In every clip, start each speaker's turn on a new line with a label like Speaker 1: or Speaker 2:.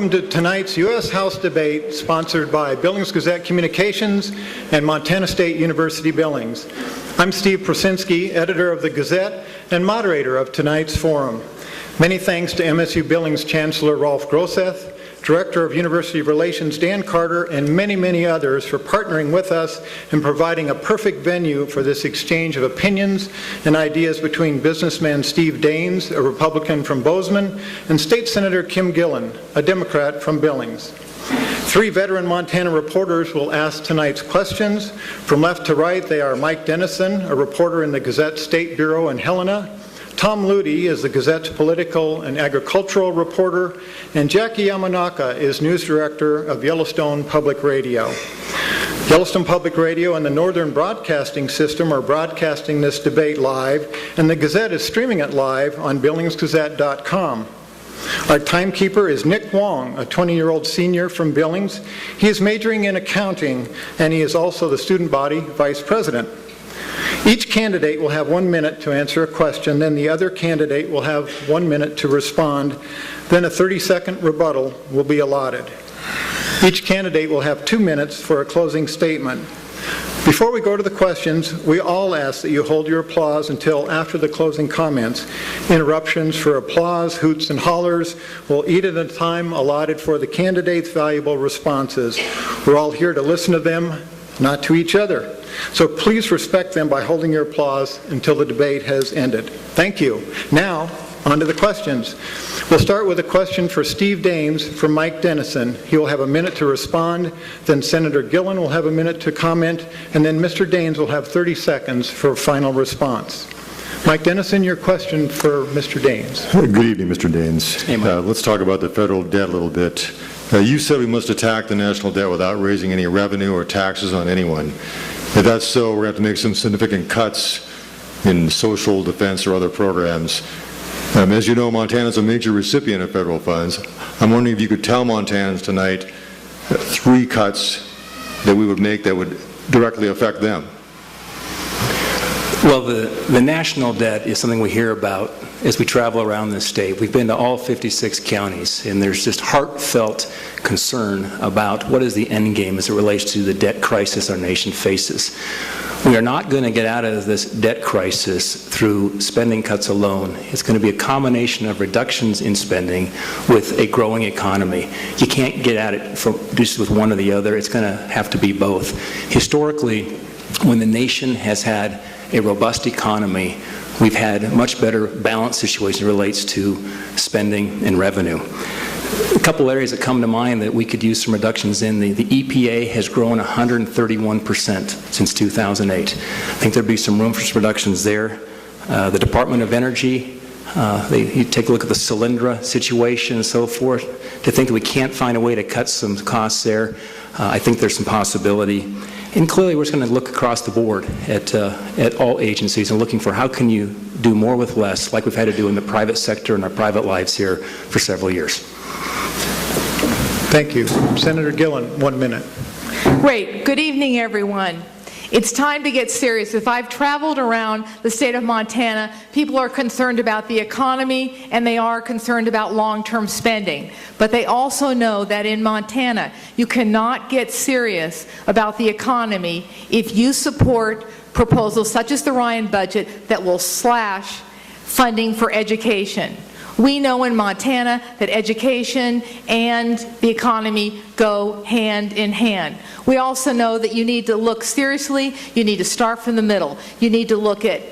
Speaker 1: Welcome to tonight's U.S. House debate sponsored by Billings Gazette Communications and Montana State University Billings. I'm Steve Prosinski, editor of the Gazette and moderator of tonight's forum. Many thanks to MSU Billings Chancellor Rolf Groseth, Director of University Relations Dan Carter, and many, many others for partnering with us and providing a perfect venue for this exchange of opinions and ideas between businessman Steve Daines, a Republican from Bozeman, and State Senator Kim Gillan, a Democrat from Billings. Three veteran Montana reporters will ask tonight's questions. From left to right, they are Mike Dennison, a reporter in the Gazette State Bureau in Helena, Tom Ludi is the Gazette's political and agricultural reporter, and Jackie Yamanaka is news director of Yellowstone Public Radio. Yellowstone Public Radio and the Northern Broadcasting System are broadcasting this debate live, and the Gazette is streaming it live on BillingsGazette.com. Our timekeeper is Nick Wong, a 20-year-old senior from Billings. He is majoring in accounting, and he is also the student body vice president. Each candidate will have 1 minute to answer a question, then the other candidate will have 1 minute to respond, then a 30-second rebuttal will be allotted. Each candidate will have 2 minutes for a closing statement. Before we go to the questions, we all ask that you hold your applause until after the closing comments. Interruptions for applause, hoots, and hollers will eat at a time allotted for the candidates' valuable responses. We're all here to listen to them, not to each other. So please respect them by holding your applause until the debate has ended. Thank you. Now, on to the questions. We'll start with a question for Steve Daines from Mike Dennison. He will have a minute to respond, then Senator Gillan will have a minute to comment, and then Mr. Daines will have 30 seconds for final response. Mike Dennison, your question for Mr. Daines.
Speaker 2: Good evening, Mr. Daines.
Speaker 1: Hey, Mike.
Speaker 2: Let's talk about the federal debt a little bit. You said we must attack the national debt without raising any revenue or taxes on anyone. If that's so, we're going to have to make some significant cuts in social, defense, or other programs. As you know, Montana is a major recipient of federal funds. I'm wondering if you could tell Montanans tonight 3 cuts that we would make that would directly affect them.
Speaker 3: Well, the national debt is something we hear about as we travel around this state. We've been to all 56 counties, and there's just heartfelt concern about what is the end game as it relates to the debt crisis our nation faces. We are not going to get out of this debt crisis through spending cuts alone. It's going to be a combination of reductions in spending with a growing economy. You can't get at it just with one or the other. It's going to have to be both. Historically, when the nation has had a robust economy, we've had a much better balanced situation as it relates to spending and revenue. A couple areas that come to mind that we could use some reductions in, the EPA has grown 131% since 2008. I think there'd be some room for some reductions there. The Department of Energy, you take a look at the Solyndra situation and so forth, to think that we can't find a way to cut some costs there, I think there's some possibility. And clearly we're just going to look across the board at all agencies and looking for how can you do more with less, like we've had to do in the private sector and our private lives here for several years.
Speaker 1: Thank you. Senator Gillan, 1 minute.
Speaker 4: Great. Good evening, everyone. It's time to get serious. If I've traveled around the state of Montana, people are concerned about the economy and they are concerned about long-term spending. But they also know that in Montana, you cannot get serious about the economy if you support proposals such as the Ryan budget that will slash funding for education. We know in Montana that education and the economy go hand in hand. We also know that you need to look seriously, you need to start from the middle. You need to look at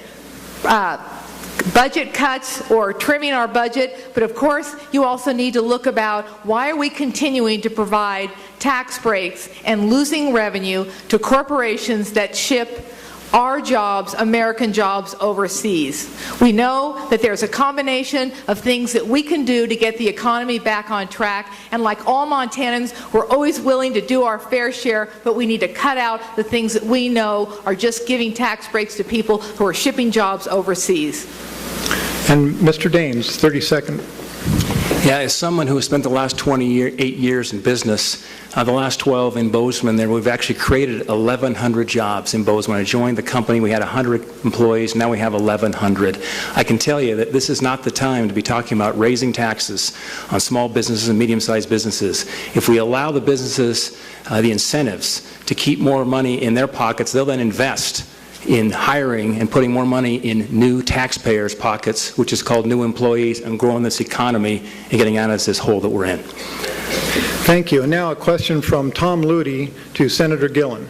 Speaker 4: budget cuts or trimming our budget, but of course you also need to look about why are we continuing to provide tax breaks and losing revenue to corporations that ship our jobs, American jobs, overseas. We know that there's a combination of things that we can do to get the economy back on track, and like all Montanans, we're always willing to do our fair share, but we need to cut out the things that we know are just giving tax breaks to people who are shipping jobs overseas.
Speaker 1: And Mr. Daines, 30 seconds.
Speaker 3: Yeah, as someone who has spent the last 28 years in business, the last 12 in Bozeman, there we've actually created 1,100 jobs in Bozeman. I joined the company, we had 100 employees, now we have 1,100. I can tell you that this is not the time to be talking about raising taxes on small businesses and medium-sized businesses. If we allow the businesses the incentives to keep more money in their pockets, they'll then invest in hiring and putting more money in new taxpayers' pockets, which is called new employees, and growing this economy and getting out of this hole that we're in.
Speaker 1: Thank you. And now a question from Tom Ludi to Senator Gillan.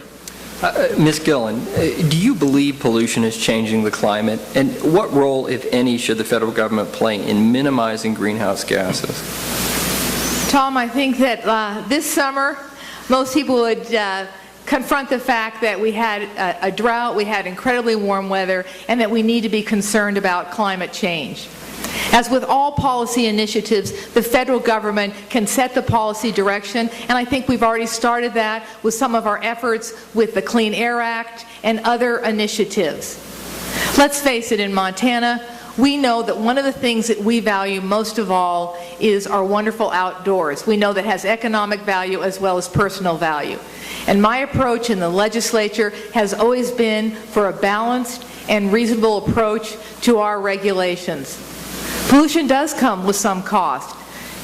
Speaker 5: Ms. Gillan, do you believe pollution is changing the climate? And what role, if any, should the federal government play in minimizing greenhouse gases?
Speaker 4: Tom, I think that this summer, most people would confront the fact that we had a drought, we had incredibly warm weather, and that we need to be concerned about climate change. As with all policy initiatives, the federal government can set the policy direction, and I think we've already started that with some of our efforts with the Clean Air Act and other initiatives. Let's face it, in Montana, we know that one of the things that we value most of all is our wonderful outdoors. We know that has economic value as well as personal value. And my approach in the legislature has always been for a balanced and reasonable approach to our regulations. Pollution does come with some cost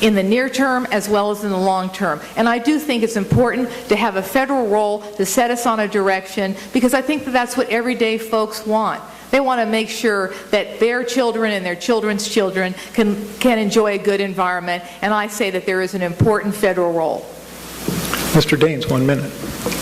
Speaker 4: in the near term as well as in the long term. And I do think it's important to have a federal role to set us on a direction, because I think that that's what everyday folks want. They want to make sure that their children and their children's children can enjoy a good environment, and I say that there is an important federal role.
Speaker 1: Mr. Daines, 1 minute.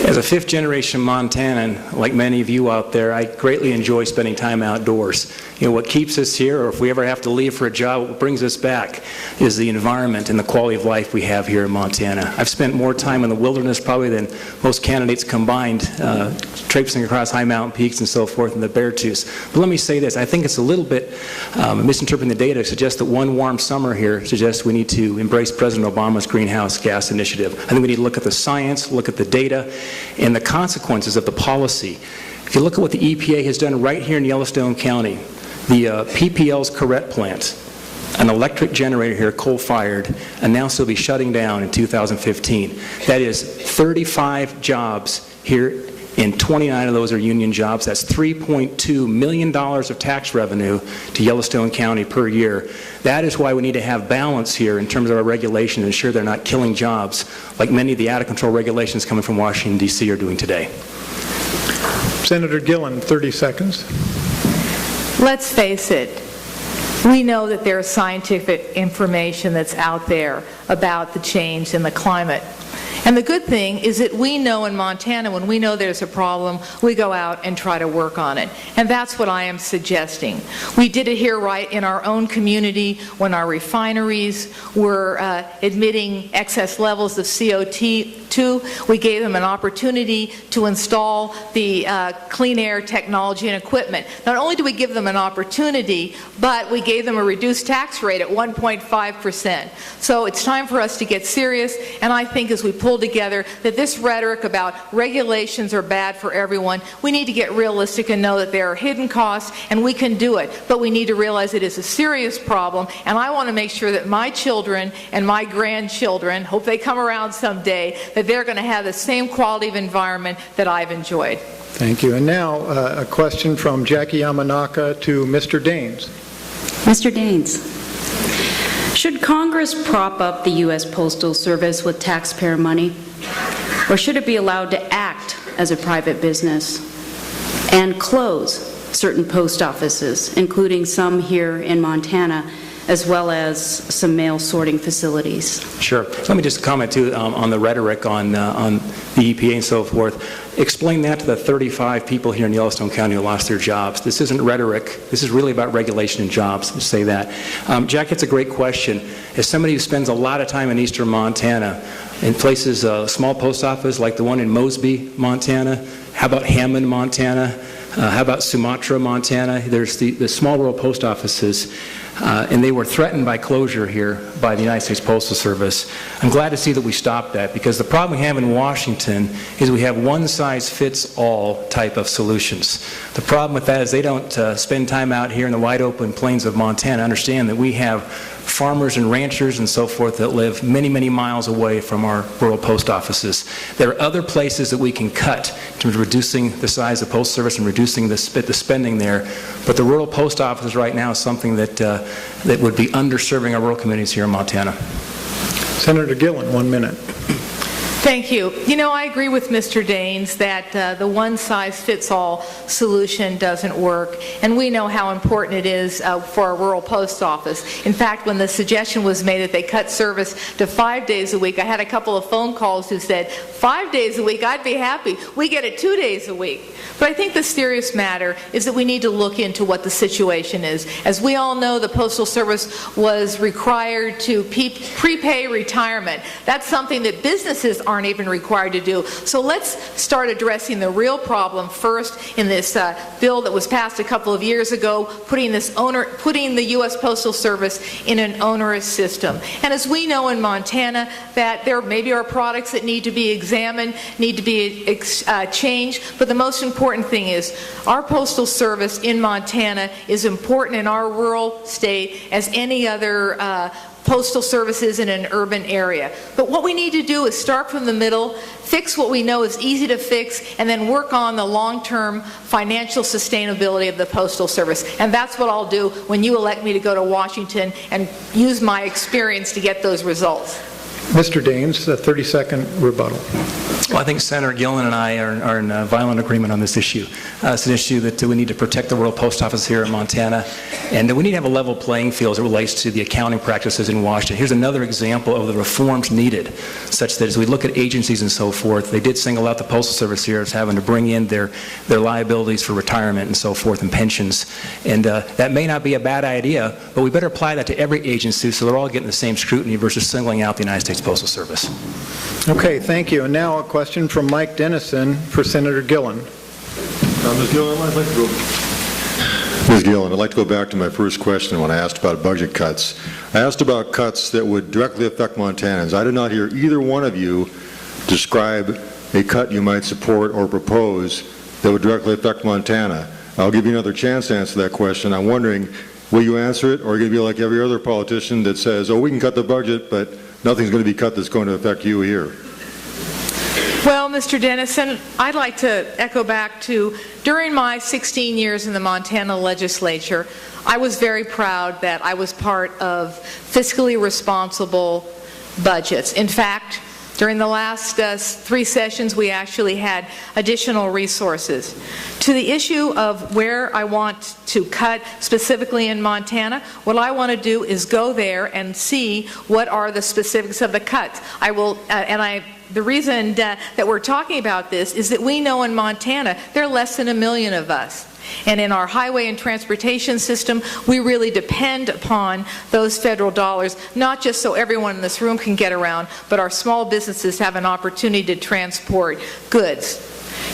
Speaker 3: As a fifth-generation Montanan, like many of you out there, I greatly enjoy spending time outdoors. You know, what keeps us here, or if we ever have to leave for a job, what brings us back is the environment and the quality of life we have here in Montana. I've spent more time in the wilderness probably than most candidates combined, traipsing across high mountain peaks and so forth in the Beartooth. But let me say this, I think it's a little bit misinterpreting the data to suggest that one warm summer here suggests we need to embrace President Obama's greenhouse gas initiative. I think we need to look at the science, look at the data, and the consequences of the policy. If you look at what the EPA has done right here in Yellowstone County, the PPL's Corrette plant, an electric generator here, coal-fired, announced they'll be shutting down in 2015. That is 35 jobs here, and 29 of those are union jobs. That's $3.2 million of tax revenue to Yellowstone County per year. That is why we need to have balance here in terms of our regulation, and ensure they're not killing jobs like many of the out-of-control regulations coming from Washington, D.C. are doing today.
Speaker 1: Senator Gillan, 30 seconds.
Speaker 4: Let's face it, we know that there is scientific information that's out there about the change in the climate. And the good thing is that we know in Montana, when we know there's a problem, we go out and try to work on it. And that's what I am suggesting. We did it here right in our own community when our refineries were admitting excess levels of CO2. We gave them an opportunity to install the clean air technology and equipment. Not only do we give them an opportunity, but we gave them a reduced tax rate at 1.5%. So it's time for us to get serious, and I think as we pull together that this rhetoric about regulations are bad for everyone, we need to get realistic and know that there are hidden costs, and we can do it. But we need to realize it is a serious problem, and I want to make sure that my children and my grandchildren, hope they come around someday, that they're going to have the same quality of environment that I've enjoyed.
Speaker 1: Thank you. And now a question from Jackie Yamanaka to Mr. Daines.
Speaker 6: Mr. Daines, should Congress prop up the U.S. Postal Service with taxpayer money, or should it be allowed to act as a private business and close certain post offices, including some here in Montana, as well as some mail sorting facilities?
Speaker 3: Sure. Let me just comment too on the rhetoric on the EPA and so forth. Explain that to the 35 people here in Yellowstone County who lost their jobs. This isn't rhetoric. This is really about regulation and jobs, to say that. Jack, it's a great question. As somebody who spends a lot of time in eastern Montana, in places, small post office like the one in Mosby, Montana, how about Hammond, Montana? How about Sumatra, Montana? There's the small rural post offices, and they were threatened by closure here by the United States Postal Service. I'm glad to see that we stopped that, because the problem we have in Washington is we have one-size-fits-all type of solutions. The problem with that is they don't spend time out here in the wide open plains of Montana, understand that we have farmers and ranchers and so forth that live many, many miles away from our rural post offices. There are other places that we can cut in terms of reducing the size of the Postal Service and reducing the spending there, but the rural post office right now is something that, that would be underserving our rural communities here in Montana.
Speaker 1: Senator Gillan, 1 minute.
Speaker 4: Thank you. You know, I agree with Mr. Daines that the one-size-fits-all solution doesn't work, and we know how important it is for a rural post office. In fact, when the suggestion was made that they cut service to 5 days a week, I had a couple of phone calls who said, 5 days a week, I'd be happy. We get it 2 days a week. But I think the serious matter is that we need to look into what the situation is. As we all know, the Postal Service was required to prepay retirement. That's something that businesses aren't even required to do. So let's start addressing the real problem first in this bill that was passed a couple of years ago, putting the U.S. Postal Service in an onerous system. And as we know in Montana, that there maybe are products that need to be examined, need to be changed, but the most important thing is our Postal Service in Montana is important in our rural state as any other postal services in an urban area. But what we need to do is start from the middle, fix what we know is easy to fix, and then work on the long-term financial sustainability of the Postal Service. And that's what I'll do when you elect me to go to Washington and use my experience to get those results.
Speaker 1: Mr. Daines, a 30-second rebuttal.
Speaker 3: Well, I think Senator Gillan and I are in violent agreement on this issue. It's an issue that we need to protect the rural post office here in Montana, and we need to have a level playing field as it relates to the accounting practices in Washington. Here's another example of the reforms needed, such that as we look at agencies and so forth, they did single out the Postal Service here as having to bring in their liabilities for retirement and so forth and pensions. And that may not be a bad idea, but we better apply that to every agency so they're all getting the same scrutiny versus singling out the United States Postal Service.
Speaker 1: Okay, thank you. And now a question from Mike Dennison for Senator Gillan.
Speaker 2: Ms. Gillan, I'd like to go back to my first question when I asked about budget cuts. I asked about cuts that would directly affect Montanans. I did not hear either one of you describe a cut you might support or propose that would directly affect Montana. I'll give you another chance to answer that question. I'm wondering, will you answer it, or are you going to be like every other politician that says, oh, we can cut the budget, but nothing's going to be cut that's going to affect you here?
Speaker 4: Well, Mr. Dennison, I'd like to echo back to, during my 16 years in the Montana legislature, I was very proud that I was part of fiscally responsible budgets. In fact, during the last 3 sessions, we actually had additional resources. To the issue of where I want to cut specifically in Montana, what I want to do is go there and see what are the specifics of the cuts. The reason that we're talking about this is that we know in Montana there are less than 1 million of us. And in our highway and transportation system, we really depend upon those federal dollars, not just so everyone in this room can get around, but our small businesses have an opportunity to transport goods.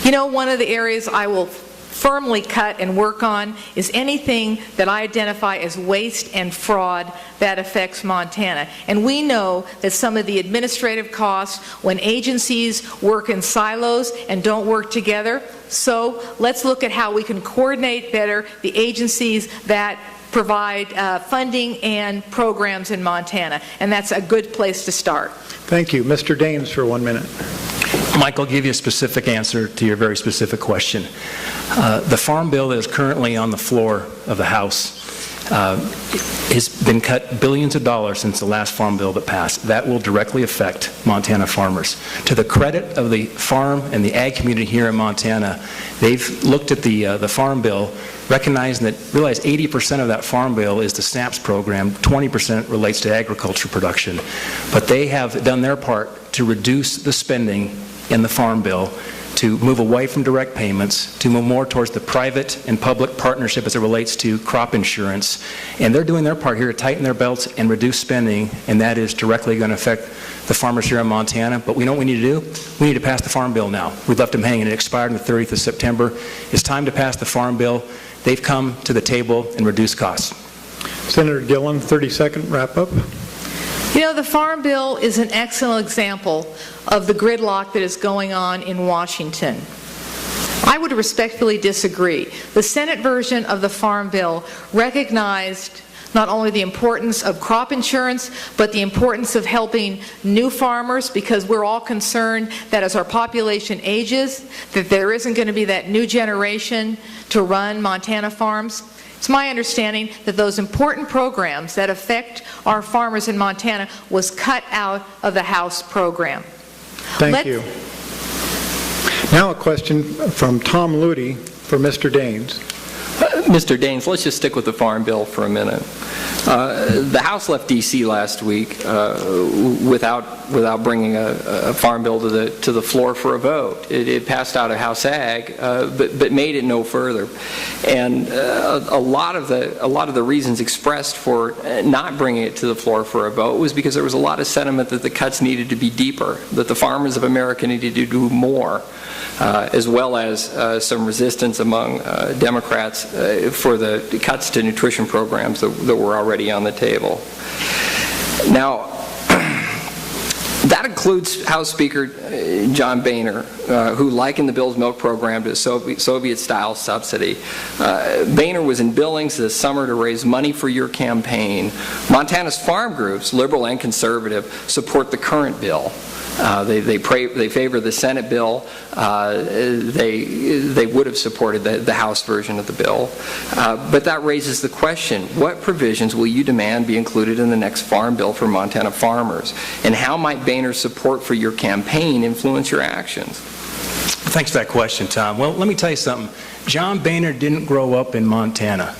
Speaker 4: You know, one of the areas I will firmly cut and work on is anything that I identify as waste and fraud that affects Montana. And we know that some of the administrative costs when agencies work in silos and don't work together. So let's look at how we can coordinate better the agencies that provide funding and programs in Montana. And that's a good place to start.
Speaker 1: Thank you. Mr. Daines for 1 minute.
Speaker 3: Mike, I'll give you a specific answer to your very specific question. The farm bill that is currently on the floor of the House has been cut billions of dollars since the last farm bill that passed. That will directly affect Montana farmers. To the credit of the farm and the ag community here in Montana, they've looked at the farm bill, recognizing that, realize 80% of that farm bill is the SNAPS program, 20% relates to agriculture production. But they have done their part to reduce the spending in the farm bill, to move away from direct payments, to move more towards the private and public partnership as it relates to crop insurance. And they're doing their part here to tighten their belts and reduce spending, and that is directly going to affect the farmers here in Montana. But we know what we need to do? We need to pass the farm bill now. We've left them hanging. It expired on the 30th of September. It's time to pass the farm bill. They've come to the table and reduced costs.
Speaker 1: Senator Gillan, 30-second wrap-up.
Speaker 4: You know, the Farm Bill is an excellent example of the gridlock that is going on in Washington. I would respectfully disagree. The Senate version of the Farm Bill recognized not only the importance of crop insurance, but the importance of helping new farmers, because we're all concerned that as our population ages, that there isn't going to be that new generation to run Montana farms. It's my understanding that those important programs that affect our farmers in Montana was cut out of the House program.
Speaker 1: Thank you. Now a question from Tom Ludy for Mr. Daines.
Speaker 5: Mr. Daines, let's just stick with the Farm Bill for a minute. The House left D.C. last week without bringing a Farm Bill to the floor for a vote. It passed out of House Ag, but made it no further. And a lot of the reasons expressed for not bringing it to the floor for a vote was because there was a lot of sentiment that the cuts needed to be deeper, that the farmers of America needed to do more, as well as some resistance among Democrats for the cuts to nutrition programs that were already on the table. Now, that includes House Speaker John Boehner, who likened the bill's milk program to a Soviet-style subsidy. Boehner was in Billings this summer to raise money for your campaign. Montana's farm groups, liberal and conservative, support the current bill. They favor the Senate bill. They would have supported the House version of the bill. But that raises the question, what provisions will you demand be included in the next farm bill for Montana farmers? And how might Boehner's support for your campaign influence your actions?
Speaker 3: Thanks for that question, Tom. Well, let me tell you something. John Boehner didn't grow up in Montana.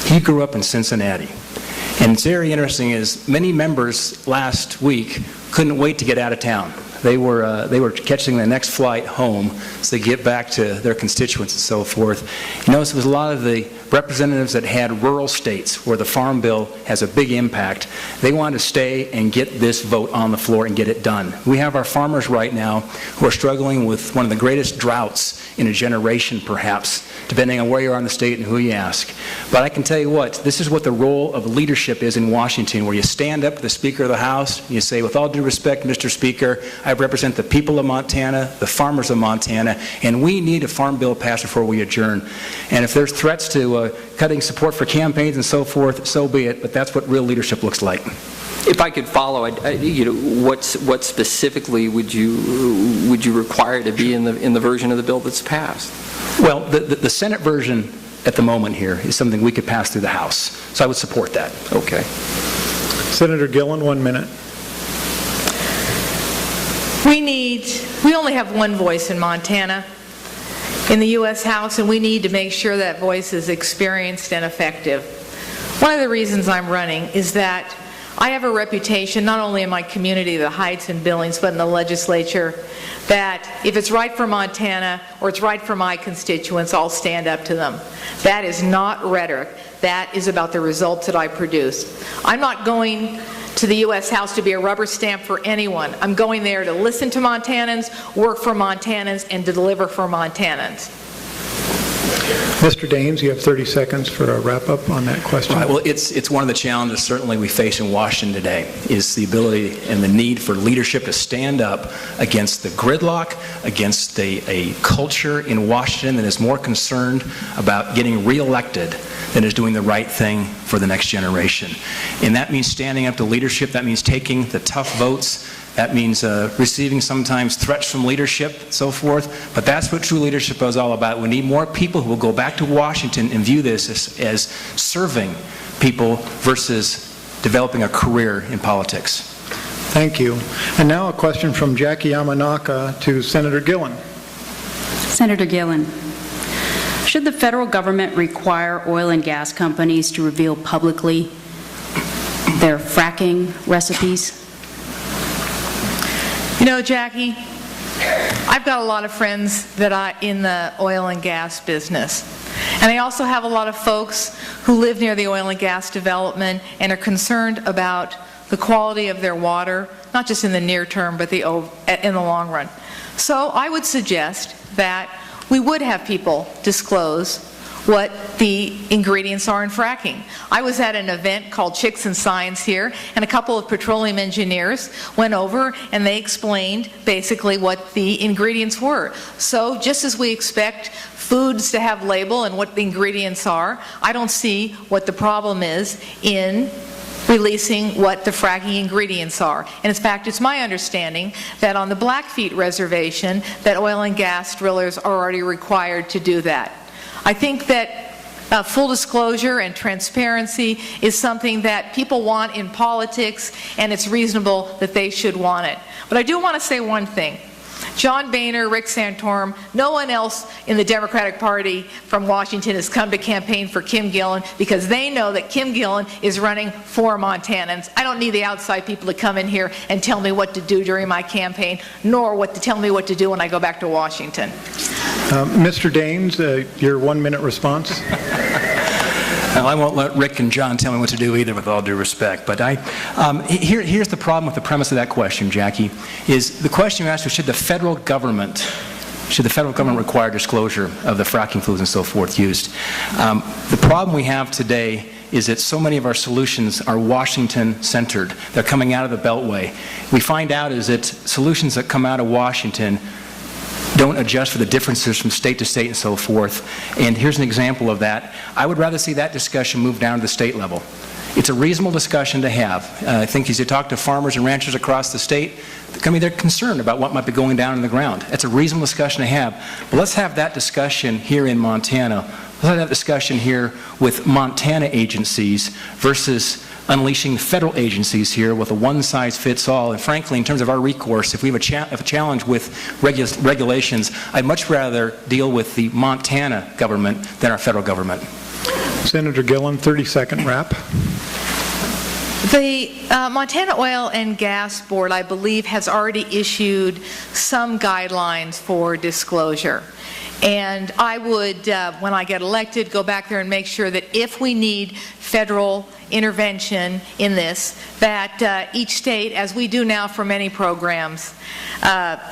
Speaker 3: He grew up in Cincinnati. And it's very interesting is many members last week couldn't wait to get out of town. They were catching the next flight home so they get back to their constituents and so forth. You notice it was a lot of the representatives that had rural states where the Farm Bill has a big impact. They wanted to stay and get this vote on the floor and get it done. We have our farmers right now who are struggling with one of the greatest droughts in a generation, perhaps, depending on where you are in the state and who you ask. But I can tell you what, this is what the role of leadership is in Washington, where you stand up to the Speaker of the House, and you say, with all due respect, Mr. Speaker, I represent the people of Montana, the farmers of Montana, and we need a farm bill passed before we adjourn. And if there's threats to cutting support for campaigns and so forth, so be it, but that's what real leadership looks like.
Speaker 5: If I could follow, what specifically would you require to be in the version of the bill that's passed?
Speaker 3: Well, the Senate version at the moment here is something we could pass through the House, so I would support that.
Speaker 5: Okay.
Speaker 1: Senator Gillan, 1 minute.
Speaker 4: We only have one voice in Montana in the U.S. House, and we need to make sure that voice is experienced and effective. One of the reasons I'm running is that I have a reputation, not only in my community, the Heights and Billings, but in the legislature, that if it's right for Montana or it's right for my constituents, I'll stand up to them. That is not rhetoric. That is about the results that I produce. I'm not going to the U.S. House to be a rubber stamp for anyone. I'm going there to listen to Montanans, work for Montanans, and to deliver for Montanans.
Speaker 1: Mr. Daines, you have 30 seconds for a wrap-up on that question.
Speaker 3: Right, well, it's one of the challenges certainly we face in Washington today, is the ability and the need for leadership to stand up against the gridlock, against a culture in Washington that is more concerned about getting reelected than is doing the right thing for the next generation. And that means standing up to leadership. That means taking the tough votes. That means receiving sometimes threats from leadership and so forth. But that's what true leadership is all about. We need more people who will go back to Washington and view this as serving people versus developing a career in politics.
Speaker 1: Thank you. And now a question from Jackie Yamanaka to Senator Gillan.
Speaker 6: Senator Gillan, should the federal government require oil and gas companies to reveal publicly their fracking recipes?
Speaker 4: You know, Jackie, I've got a lot of friends that are in the oil and gas business. And I also have a lot of folks who live near the oil and gas development and are concerned about the quality of their water, not just in the near term, but in the long run. So I would suggest that we would have people disclose what the ingredients are in fracking. I was at an event called Chicks and Science here, and a couple of petroleum engineers went over and they explained basically what the ingredients were. So just as we expect foods to have label and what the ingredients are, I don't see what the problem is in releasing what the fracking ingredients are. And in fact, it's my understanding that on the Blackfeet Reservation that oil and gas drillers are already required to do that. I think that full disclosure and transparency is something that people want in politics, and it's reasonable that they should want it. But I do want to say one thing. John Boehner, Rick Santorum, no one else in the Democratic Party from Washington has come to campaign for Kim Gillan because they know that Kim Gillan is running for Montanans. I don't need the outside people to come in here and tell me what to do during my campaign, nor to tell me what to do when I go back to Washington.
Speaker 1: Mr. Daines, your 1-minute response.
Speaker 3: Well, I won't let Rick and John tell me what to do either, with all due respect. But here's the problem with the premise of that question, Jackie, is the question you asked was, should the federal government require disclosure of the fracking fluids and so forth used? The problem we have today is that so many of our solutions are Washington-centered. They're coming out of the Beltway. We find out is that solutions that come out of Washington don't adjust for the differences from state to state and so forth. And here's an example of that. I would rather see that discussion move down to the state level. It's a reasonable discussion to have. I think as you talk to farmers and ranchers across the state, they're concerned about what might be going down in the ground. That's a reasonable discussion to have. But let's have that discussion here in Montana. Let's have that discussion here with Montana agencies versus unleashing federal agencies here with a one-size-fits-all. And frankly, in terms of our recourse, if we have a challenge with regulations, I'd much rather deal with the Montana government than our federal government.
Speaker 1: Senator Gillan, 30-second wrap.
Speaker 4: The Montana Oil and Gas Board, I believe, has already issued some guidelines for disclosure. And I would, when I get elected, go back there and make sure that if we need federal intervention in this, that each state, as we do now for many programs,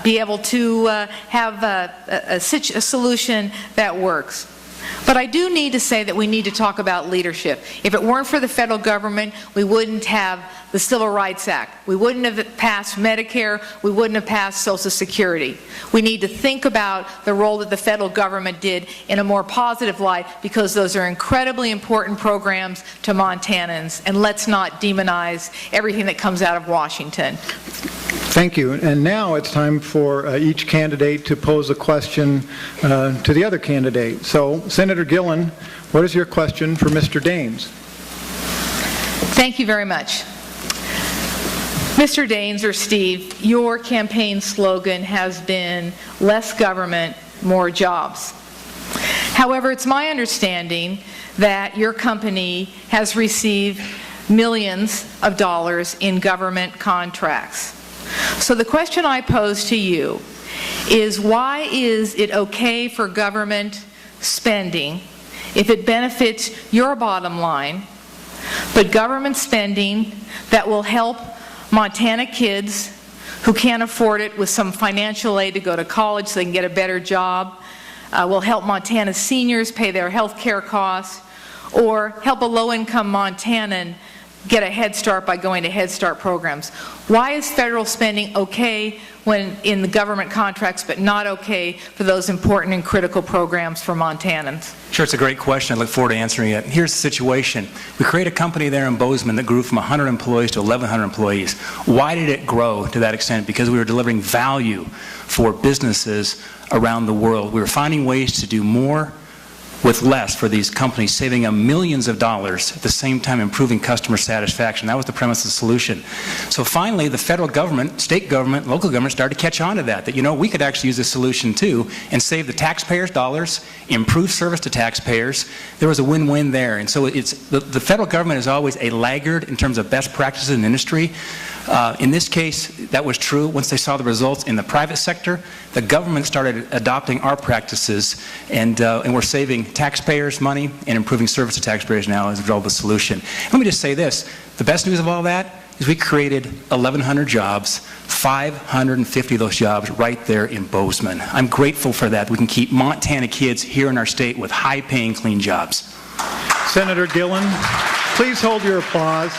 Speaker 4: be able to have a solution that works. But I do need to say that we need to talk about leadership. If it weren't for the federal government, we wouldn't have the Civil Rights Act. We wouldn't have passed Medicare. We wouldn't have passed Social Security. We need to think about the role that the federal government did in a more positive light, because those are incredibly important programs to Montanans, and let's not demonize everything that comes out of Washington.
Speaker 1: Thank you. And now it's time for each candidate to pose a question to the other candidate. So, Senator Gillan, what is your question for Mr. Daines?
Speaker 4: Thank you very much. Mr. Daines, or Steve, your campaign slogan has been less government, more jobs. However, it's my understanding that your company has received millions of dollars in government contracts. So the question I pose to you is, why is it okay for government spending if it benefits your bottom line, but government spending that will help Montana kids who can't afford it with some financial aid to go to college so they can get a better job, will help Montana seniors pay their health care costs, or help a low-income Montanan get a head start by going to Head Start programs? Why is federal spending okay when in the government contracts, but not okay for those important and critical programs for Montanans?
Speaker 3: Sure, it's a great question. I look forward to answering it. Here's the situation. We created a company there in Bozeman that grew from 100 employees to 1,100 employees. Why did it grow to that extent? Because we were delivering value for businesses around the world. We were finding ways to do more with less for these companies, saving them millions of dollars, at the same time improving customer satisfaction. That was the premise of the solution. So finally, the federal government, state government, local government started to catch on to that, you know, we could actually use this solution too and save the taxpayers dollars, improve service to taxpayers. There was a win-win there. And so it's the federal government is always a laggard in terms of best practices in industry. In this case, that was true. Once they saw the results in the private sector, the government started adopting our practices, and we're saving taxpayers money and improving service to taxpayers now as a result of the solution. Let me just say this. The best news of all that, is we created 1,100 jobs, 550 of those jobs right there in Bozeman. I'm grateful for that. We can keep Montana kids here in our state with high-paying, clean jobs.
Speaker 1: Senator Gillan, please hold your applause.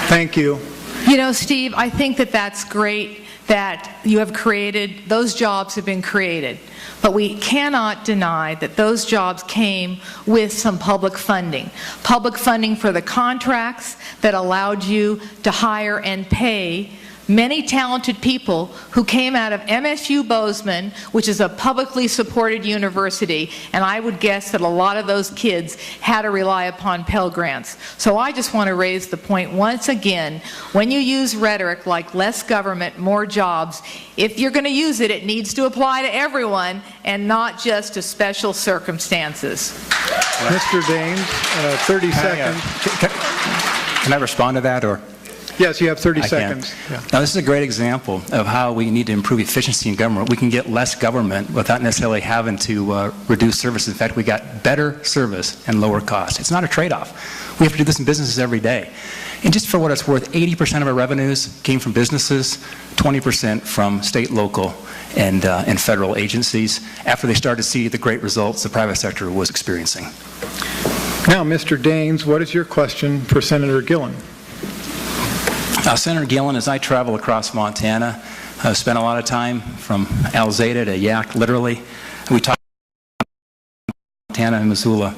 Speaker 1: Thank you.
Speaker 4: You know, Steve, I think that that's great that you have created, those jobs have been created. But we cannot deny that those jobs came with some public funding. Public funding for the contracts that allowed you to hire and pay many talented people who came out of MSU Bozeman, which is a publicly supported university, and I would guess that a lot of those kids had to rely upon Pell Grants. So I just want to raise the point once again, when you use rhetoric like less government, more jobs, if you're going to use it, it needs to apply to everyone and not just to special circumstances.
Speaker 1: Mr. Daines, 30 seconds.
Speaker 3: Can I respond to that, or?
Speaker 1: Yes, you have 30
Speaker 3: I can.
Speaker 1: seconds. Yeah.
Speaker 3: Now, this is a great example of how we need to improve efficiency in government. We can get less government without necessarily having to reduce service. In fact, we got better service and lower cost. It's not a trade-off. We have to do this in businesses every day. And just for what it's worth, 80% of our revenues came from businesses, 20% from state, local, and federal agencies after they started to see the great results the private sector was experiencing.
Speaker 1: Now, Mr. Daines, what is your question for Senator Gillan?
Speaker 3: Senator Gillan, as I travel across Montana, I've spent a lot of time from Alzada to Yak, literally. We talk about Montana and Missoula.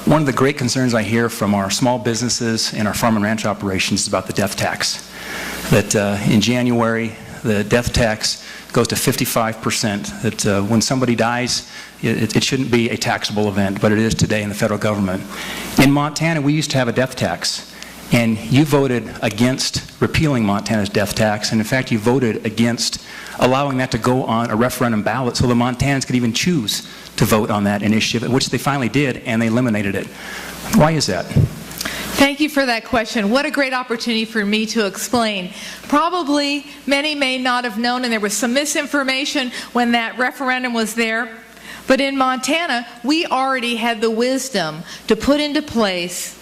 Speaker 3: One of the great concerns I hear from our small businesses and our farm and ranch operations is about the death tax. That in January, the death tax goes to 55%. That when somebody dies, it shouldn't be a taxable event, but it is today in the federal government. In Montana, we used to have a death tax. And you voted against repealing Montana's death tax, and in fact you voted against allowing that to go on a referendum ballot so the Montanans could even choose to vote on that initiative, which they finally did, and they eliminated it. Why is that?
Speaker 4: Thank you for that question. What a great opportunity for me to explain. Probably many may not have known, and there was some misinformation when that referendum was there, but in Montana we already had the wisdom to put into place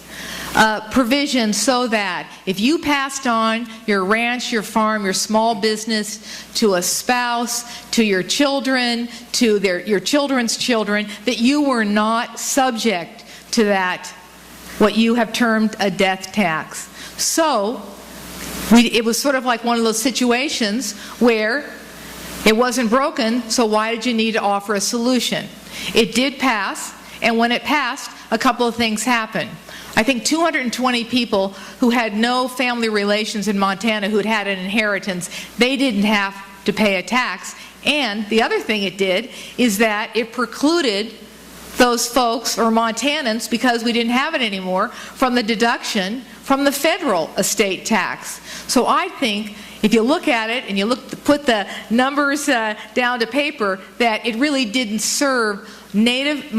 Speaker 4: provision so that if you passed on your ranch, your farm, your small business to a spouse, to your children, to your children's children, that you were not subject to that, what you have termed a death tax. So it was sort of like one of those situations where it wasn't broken, so why did you need to offer a solution? It did pass, and when it passed, a couple of things happened. I think 220 people who had no family relations in Montana who had an inheritance, they didn't have to pay a tax. And the other thing it did is that it precluded those folks, or Montanans, because we didn't have it anymore, from the deduction from the federal estate tax. So I think if you look at it and you put the numbers down to paper, that it really didn't serve Montanans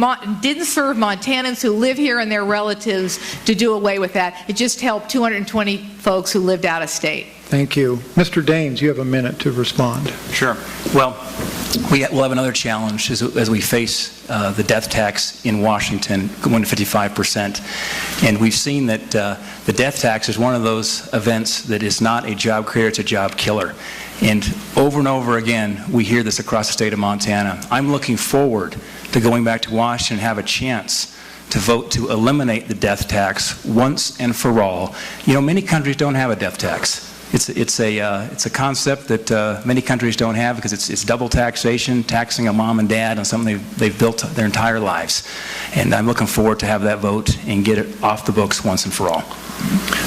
Speaker 4: who live here and their relatives to do away with that. It just helped 220 folks who lived out of state.
Speaker 1: Thank you. Mr. Daines, you have a minute to respond.
Speaker 3: Sure. Well, we'll have another challenge as we face the death tax in Washington going to 55%. And we've seen that the death tax is one of those events that is not a job creator, it's a job killer. And over again, we hear this across the state of Montana. I'm looking forward to going back to Washington and have a chance to vote to eliminate the death tax once and for all. You know, many countries don't have a death tax. It's a concept that many countries don't have because it's double taxation, taxing a mom and dad on something they've built their entire lives. And I'm looking forward to have that vote and get it off the books once and for all.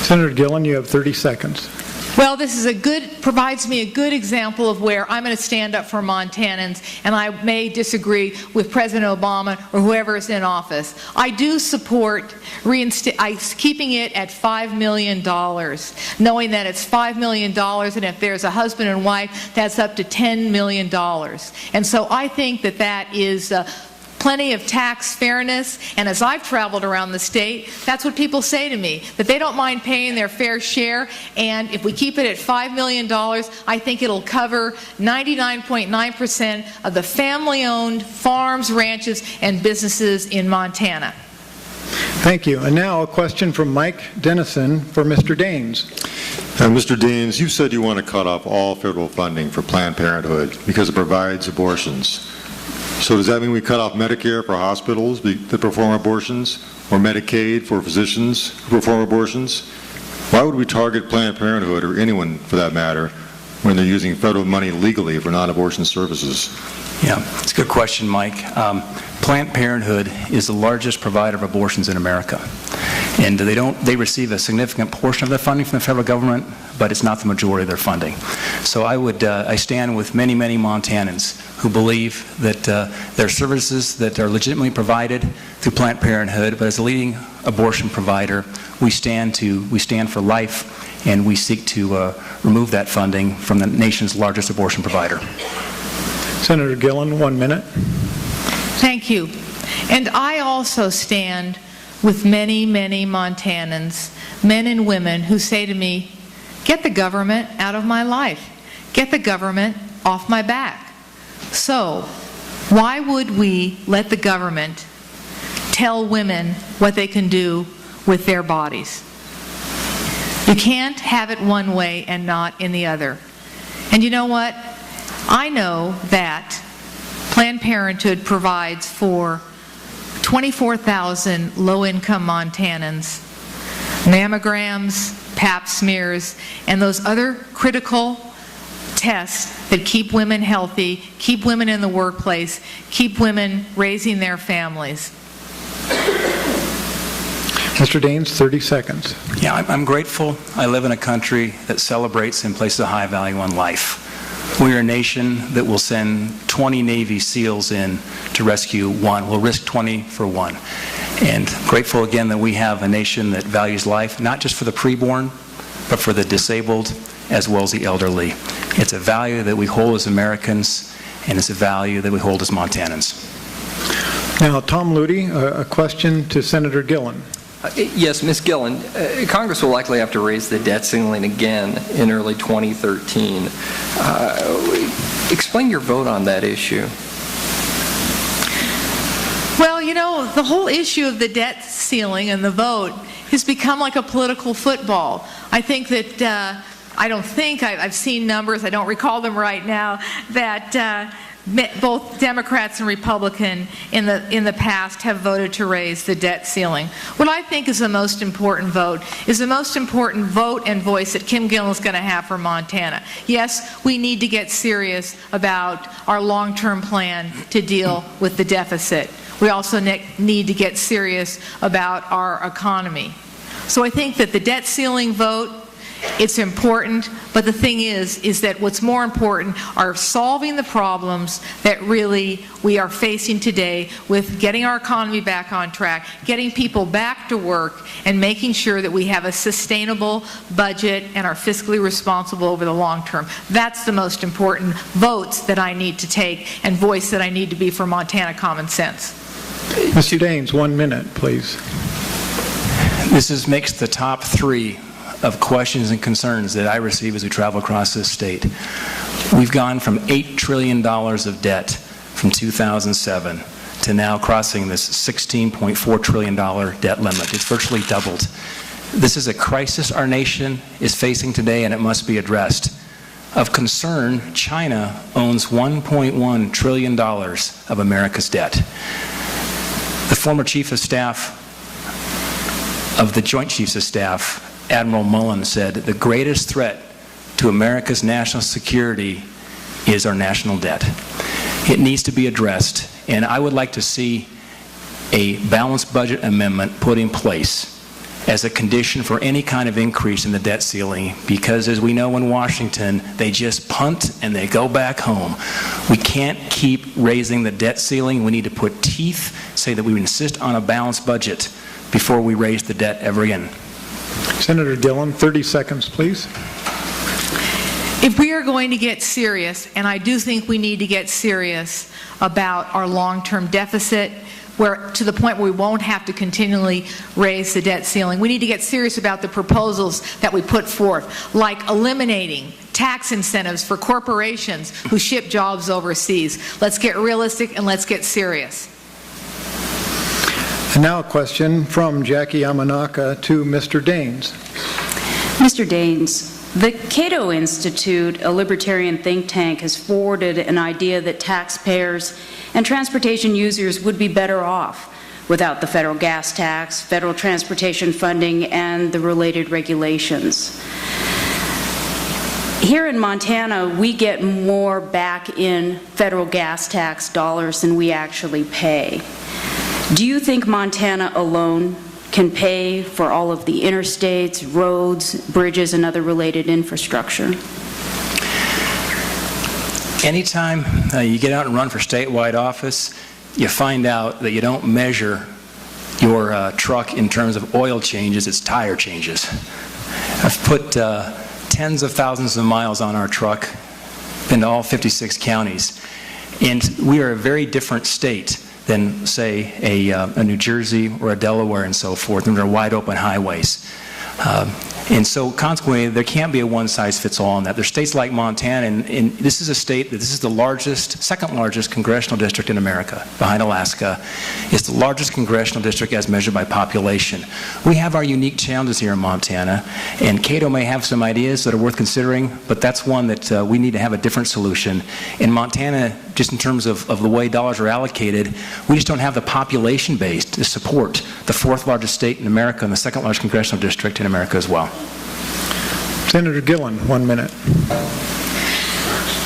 Speaker 1: Senator Gillan, you have 30 seconds.
Speaker 4: Well, this is provides me a good example of where I'm going to stand up for Montanans, and I may disagree with President Obama or whoever is in office. I do support keeping it at $5 million, knowing that it's $5 million, and if there's a husband and wife, that's up to $10 million. And so I think that that is plenty of tax fairness, and as I've traveled around the state, that's what people say to me, that they don't mind paying their fair share, and if we keep it at $5 million, I think it'll cover 99.9% of the family-owned farms, ranches, and businesses in Montana.
Speaker 1: Thank you. And now a question from Mike Dennison for Mr. Daines.
Speaker 2: Mr. Daines, you said you want to cut off all federal funding for Planned Parenthood because it provides abortions. So does that mean we cut off Medicare for hospitals that perform abortions, or Medicaid for physicians who perform abortions? Why would we target Planned Parenthood, or anyone for that matter, when they're using federal money legally for non-abortion services?
Speaker 3: Yeah, it's a good question, Mike. Planned Parenthood is the largest provider of abortions in America. And they receive a significant portion of their funding from the federal government, but it's not the majority of their funding. So I stand with many, many Montanans who believe that there are services that are legitimately provided through Planned Parenthood, but as a leading abortion provider, we stand for life, and we seek to remove that funding from the nation's largest abortion provider.
Speaker 1: Senator Gillan, 1 minute.
Speaker 4: Thank you. And I also stand with many, many Montanans, men and women, who say to me, get the government out of my life. Get the government off my back. So, why would we let the government tell women what they can do with their bodies? You can't have it one way and not in the other. And you know what? I know that Planned Parenthood provides for 24,000 low-income Montanans mammograms, pap smears, and those other critical tests that keep women healthy, keep women in the workplace, keep women raising their families.
Speaker 1: Mr. Daines, 30 seconds.
Speaker 3: Yeah, I'm grateful. I live in a country that celebrates and places a high value on life. We are a nation that will send 20 Navy SEALs in to rescue one. We'll risk 20 for one. And grateful again that we have a nation that values life, not just for the preborn, but for the disabled as well as the elderly. It's a value that we hold as Americans, and it's a value that we hold as Montanans.
Speaker 1: Now, Tom Ludy, a question to Senator Gillan.
Speaker 5: Yes, Ms. Gillan, Congress will likely have to raise the debt ceiling again in early 2013. Explain your vote on that issue.
Speaker 4: Well, you know, the whole issue of the debt ceiling and the vote has become like a political football. I think that, I've seen numbers, I don't recall them right now, that both Democrats and Republicans in the past have voted to raise the debt ceiling. What I think is the most important vote and voice that Kim Gillan is going to have for Montana. Yes, we need to get serious about our long-term plan to deal with the deficit. We also need to get serious about our economy. So I think that the debt ceiling vote, it's important, but the thing is that what's more important are solving the problems that really we are facing today with getting our economy back on track, getting people back to work, and making sure that we have a sustainable budget and are fiscally responsible over the long term. That's the most important votes that I need to take and voice that I need to be for Montana common sense.
Speaker 1: Mr. Daines, 1 minute, please.
Speaker 3: This makes the top 3 of questions and concerns that I receive as we travel across this state. We've gone from $8 trillion of debt from 2007 to now crossing this $16.4 trillion debt limit. It's virtually doubled. This is a crisis our nation is facing today, and it must be addressed. Of concern, China owns $1.1 trillion of America's debt. The former Chief of Staff of the Joint Chiefs of Staff, Admiral Mullen, said the greatest threat to America's national security is our national debt. It needs to be addressed, and I would like to see a balanced budget amendment put in place as a condition for any kind of increase in the debt ceiling, because as we know in Washington, they just punt and they go back home. We can't keep raising the debt ceiling. We need to put teeth, say that we insist on a balanced budget before we raise the debt ever again.
Speaker 1: Senator Gillan, 30 seconds, please.
Speaker 4: If we are going to get serious, and I do think we need to get serious about our long-term deficit, to the point where we won't have to continually raise the debt ceiling, we need to get serious about the proposals that we put forth, like eliminating tax incentives for corporations who ship jobs overseas. Let's get realistic and let's get serious.
Speaker 1: And now a question from Jackie Yamanaka to Mr. Daines.
Speaker 6: Mr. Daines, the Cato Institute, a libertarian think tank, has forwarded an idea that taxpayers and transportation users would be better off without the federal gas tax, federal transportation funding, and the related regulations. Here in Montana, we get more back in federal gas tax dollars than we actually pay. Do you think Montana alone can pay for all of the interstates, roads, bridges, and other related infrastructure?
Speaker 3: Anytime you get out and run for statewide office, you find out that you don't measure your truck in terms of oil changes, it's tire changes. I've put tens of thousands of miles on our truck, been to all 56 counties, and we are a very different state than, say, a New Jersey or a Delaware and so forth, and they're wide open highways. And so consequently, there can't be a one-size-fits-all on that. There's states like Montana, and this is a state that this is the largest, second largest congressional district in America, behind Alaska. It's the largest congressional district as measured by population. We have our unique challenges here in Montana, and Cato may have some ideas that are worth considering, but that's one that we need to have a different solution. In Montana, just in terms of the way dollars are allocated, we just don't have the population base to support the fourth largest state in America and the second largest congressional district in America as well.
Speaker 1: Senator Gillan, 1 minute.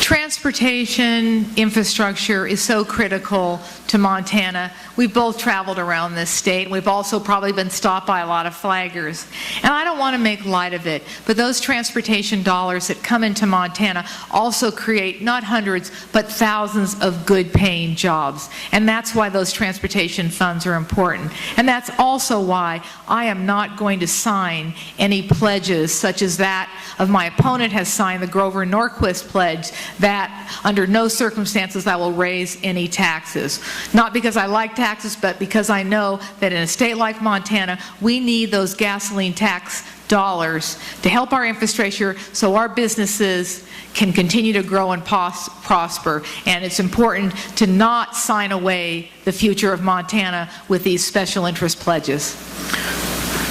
Speaker 4: Transportation infrastructure is so critical to Montana. We've both traveled around this state. We've also probably been stopped by a lot of flaggers. And I don't want to make light of it, but those transportation dollars that come into Montana also create not hundreds, but thousands of good-paying jobs. And that's why those transportation funds are important. And that's also why I am not going to sign any pledges such as that of my opponent has signed, the Grover Norquist pledge, that under no circumstances I will raise any taxes. Not because I like taxes, but because I know that in a state like Montana, we need those gasoline tax dollars to help our infrastructure so our businesses can continue to grow and prosper. And it's important to not sign away the future of Montana with these special interest pledges.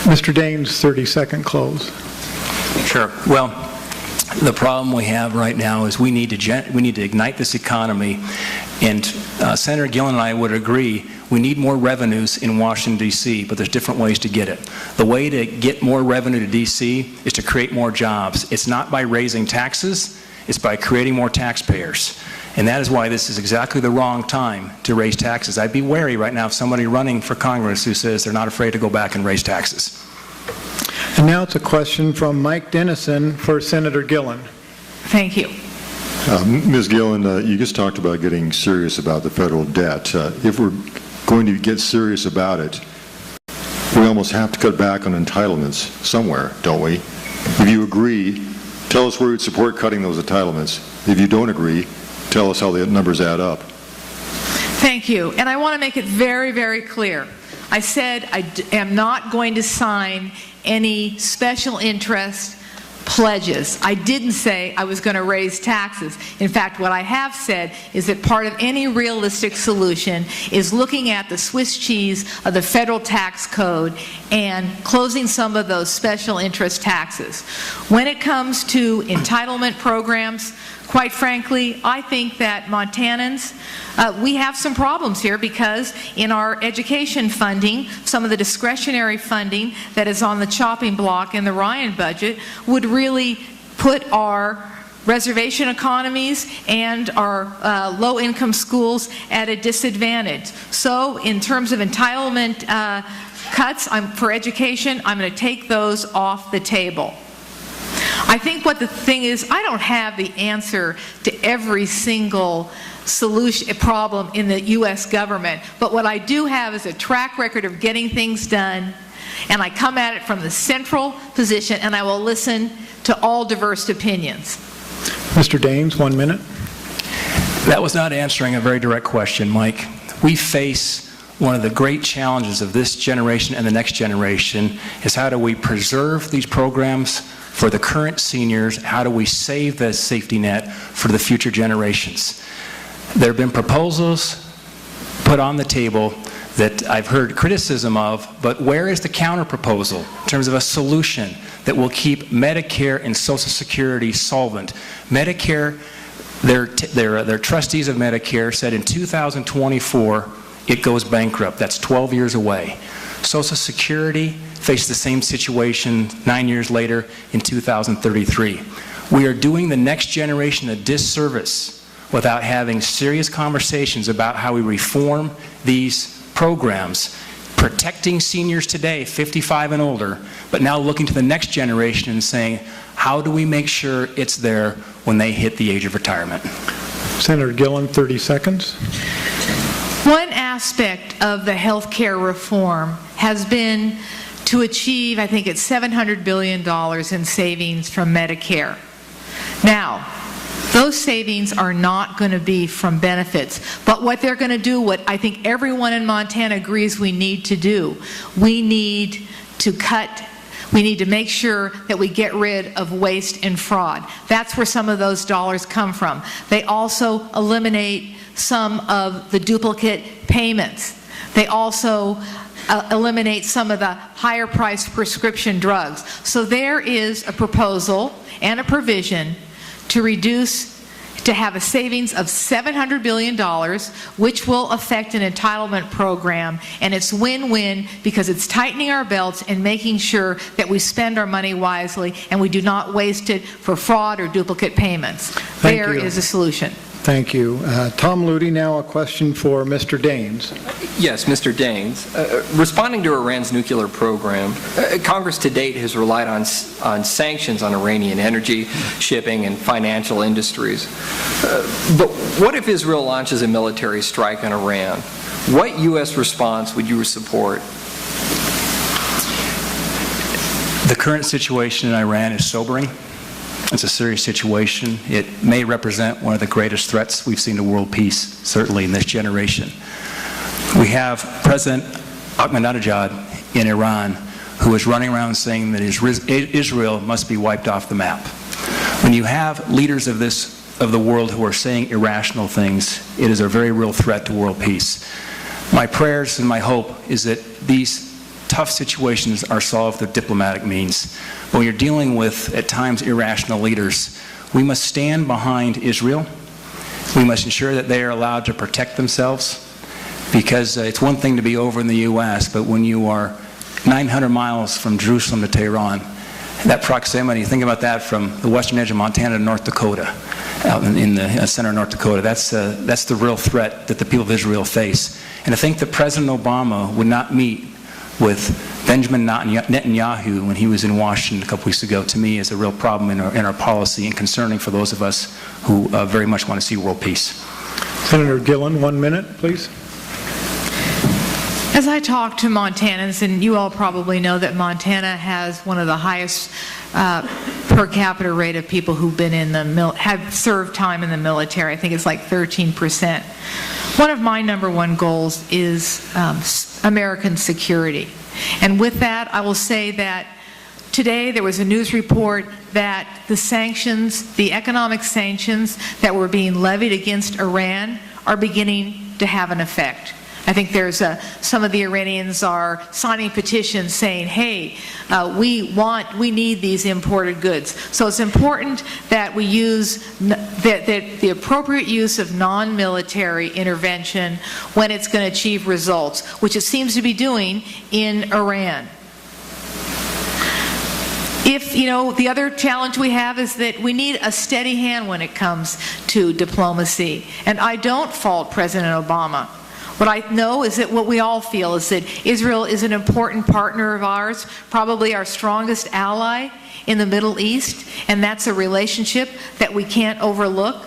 Speaker 1: Mr. Daines, 30-second close.
Speaker 3: Sure. Well, the problem we have right now is we need to ignite this economy, and Senator Gillan and I would agree we need more revenues in Washington, D.C., but there's different ways to get it. The way to get more revenue to D.C. is to create more jobs. It's not by raising taxes, it's by creating more taxpayers. And that is why this is exactly the wrong time to raise taxes. I'd be wary right now of somebody running for Congress who says they're not afraid to go back and raise taxes.
Speaker 1: And now it's a question from Mike Dennison for Senator Gillan.
Speaker 4: Thank you.
Speaker 2: Ms. Gillan, you just talked about getting serious about the federal debt. If we're going to get serious about it, we almost have to cut back on entitlements somewhere, don't we? If you agree, tell us where you'd support cutting those entitlements. If you don't agree, tell us how the numbers add up.
Speaker 4: Thank you. And I want to make it very, very clear. I said I am not going to sign any special interest pledges. I didn't say I was going to raise taxes. In fact, what I have said is that part of any realistic solution is looking at the Swiss cheese of the federal tax code and closing some of those special interest taxes. When it comes to entitlement programs, quite frankly, I think that Montanans, we have some problems here because in our education funding, some of the discretionary funding that is on the chopping block in the Ryan budget would really put our reservation economies and our low-income schools at a disadvantage. So in terms of entitlement cuts for education, I'm going to take those off the table. I think what the thing is, I don't have the answer to every single solution problem in the U.S. government, but what I do have is a track record of getting things done, and I come at it from the central position, and I will listen to all diverse opinions.
Speaker 1: Mr. Daines, 1 minute.
Speaker 3: That was not answering a very direct question, Mike. We face one of the great challenges of this generation and the next generation is how do we preserve these programs for the current seniors? How do we save the safety net for the future generations? There have been proposals put on the table that I've heard criticism of, but where is the counter proposal in terms of a solution that will keep Medicare and Social Security solvent? Medicare, their trustees of Medicare said in 2024 it goes bankrupt. That's 12 years away. Social Security faced the same situation 9 years later in 2033. We are doing the next generation a disservice without having serious conversations about how we reform these programs, protecting seniors today, 55 and older, but now looking to the next generation and saying, how do we make sure it's there when they hit the age of retirement?
Speaker 1: Senator Gillan, 30 seconds.
Speaker 4: One aspect of the health care reform has been to achieve, I think it's $700 billion in savings from Medicare. Now, those savings are not going to be from benefits, but what they're going to do, what I think everyone in Montana agrees we need to do, we need to make sure that we get rid of waste and fraud. That's where some of those dollars come from. They also eliminate some of the duplicate payments. They also eliminate some of the higher priced prescription drugs. So there is a proposal and a provision to have a savings of $700 billion, which will affect an entitlement program, and it's win-win because it's tightening our belts and making sure that we spend our money wisely and we do not waste it for fraud or duplicate payments. There is a solution.
Speaker 1: Thank you. Tom Ludy, now a question for Mr. Daines.
Speaker 5: Yes, Mr. Daines. Responding to Iran's nuclear program, Congress to date has relied on sanctions on Iranian energy, shipping, and financial industries. But what if Israel launches a military strike on Iran? What U.S. response would you support?
Speaker 3: The current situation in Iran is sobering. It's a serious situation. It may represent one of the greatest threats we've seen to world peace, certainly in this generation. We have President Ahmadinejad in Iran who is running around saying that Israel must be wiped off the map. When you have leaders of the world who are saying irrational things, it is a very real threat to world peace. My prayers and my hope is that these tough situations are solved through diplomatic means. But when you're dealing with, at times, irrational leaders, we must stand behind Israel. We must ensure that they are allowed to protect themselves, because it's one thing to be over in the U.S., but when you are 900 miles from Jerusalem to Tehran, that proximity, think about that from the western edge of Montana to North Dakota, out in the center of North Dakota. That's the real threat that the people of Israel face. And to think that President Obama would not meet with Benjamin Netanyahu when he was in Washington a couple weeks ago, to me, is a real problem in our policy and concerning for those of us who very much want to see world peace.
Speaker 1: Senator Gillan, 1 minute, please.
Speaker 4: As I talk to Montanans, and you all probably know that Montana has one of the highest per capita rate of people who've been in the have served time in the military. I think it's like 13%. One of my number one goals is American security. And with that, I will say that today there was a news report that the sanctions, the economic sanctions that were being levied against Iran are beginning to have an effect. I think there's some of the Iranians are signing petitions saying, hey, we need these imported goods. So it's important that we use the appropriate use of non-military intervention when it's going to achieve results, which it seems to be doing in Iran. The other challenge we have is that we need a steady hand when it comes to diplomacy. And I don't fault President Obama. What I know is that what we all feel is that Israel is an important partner of ours, probably our strongest ally in the Middle East, and that's a relationship that we can't overlook.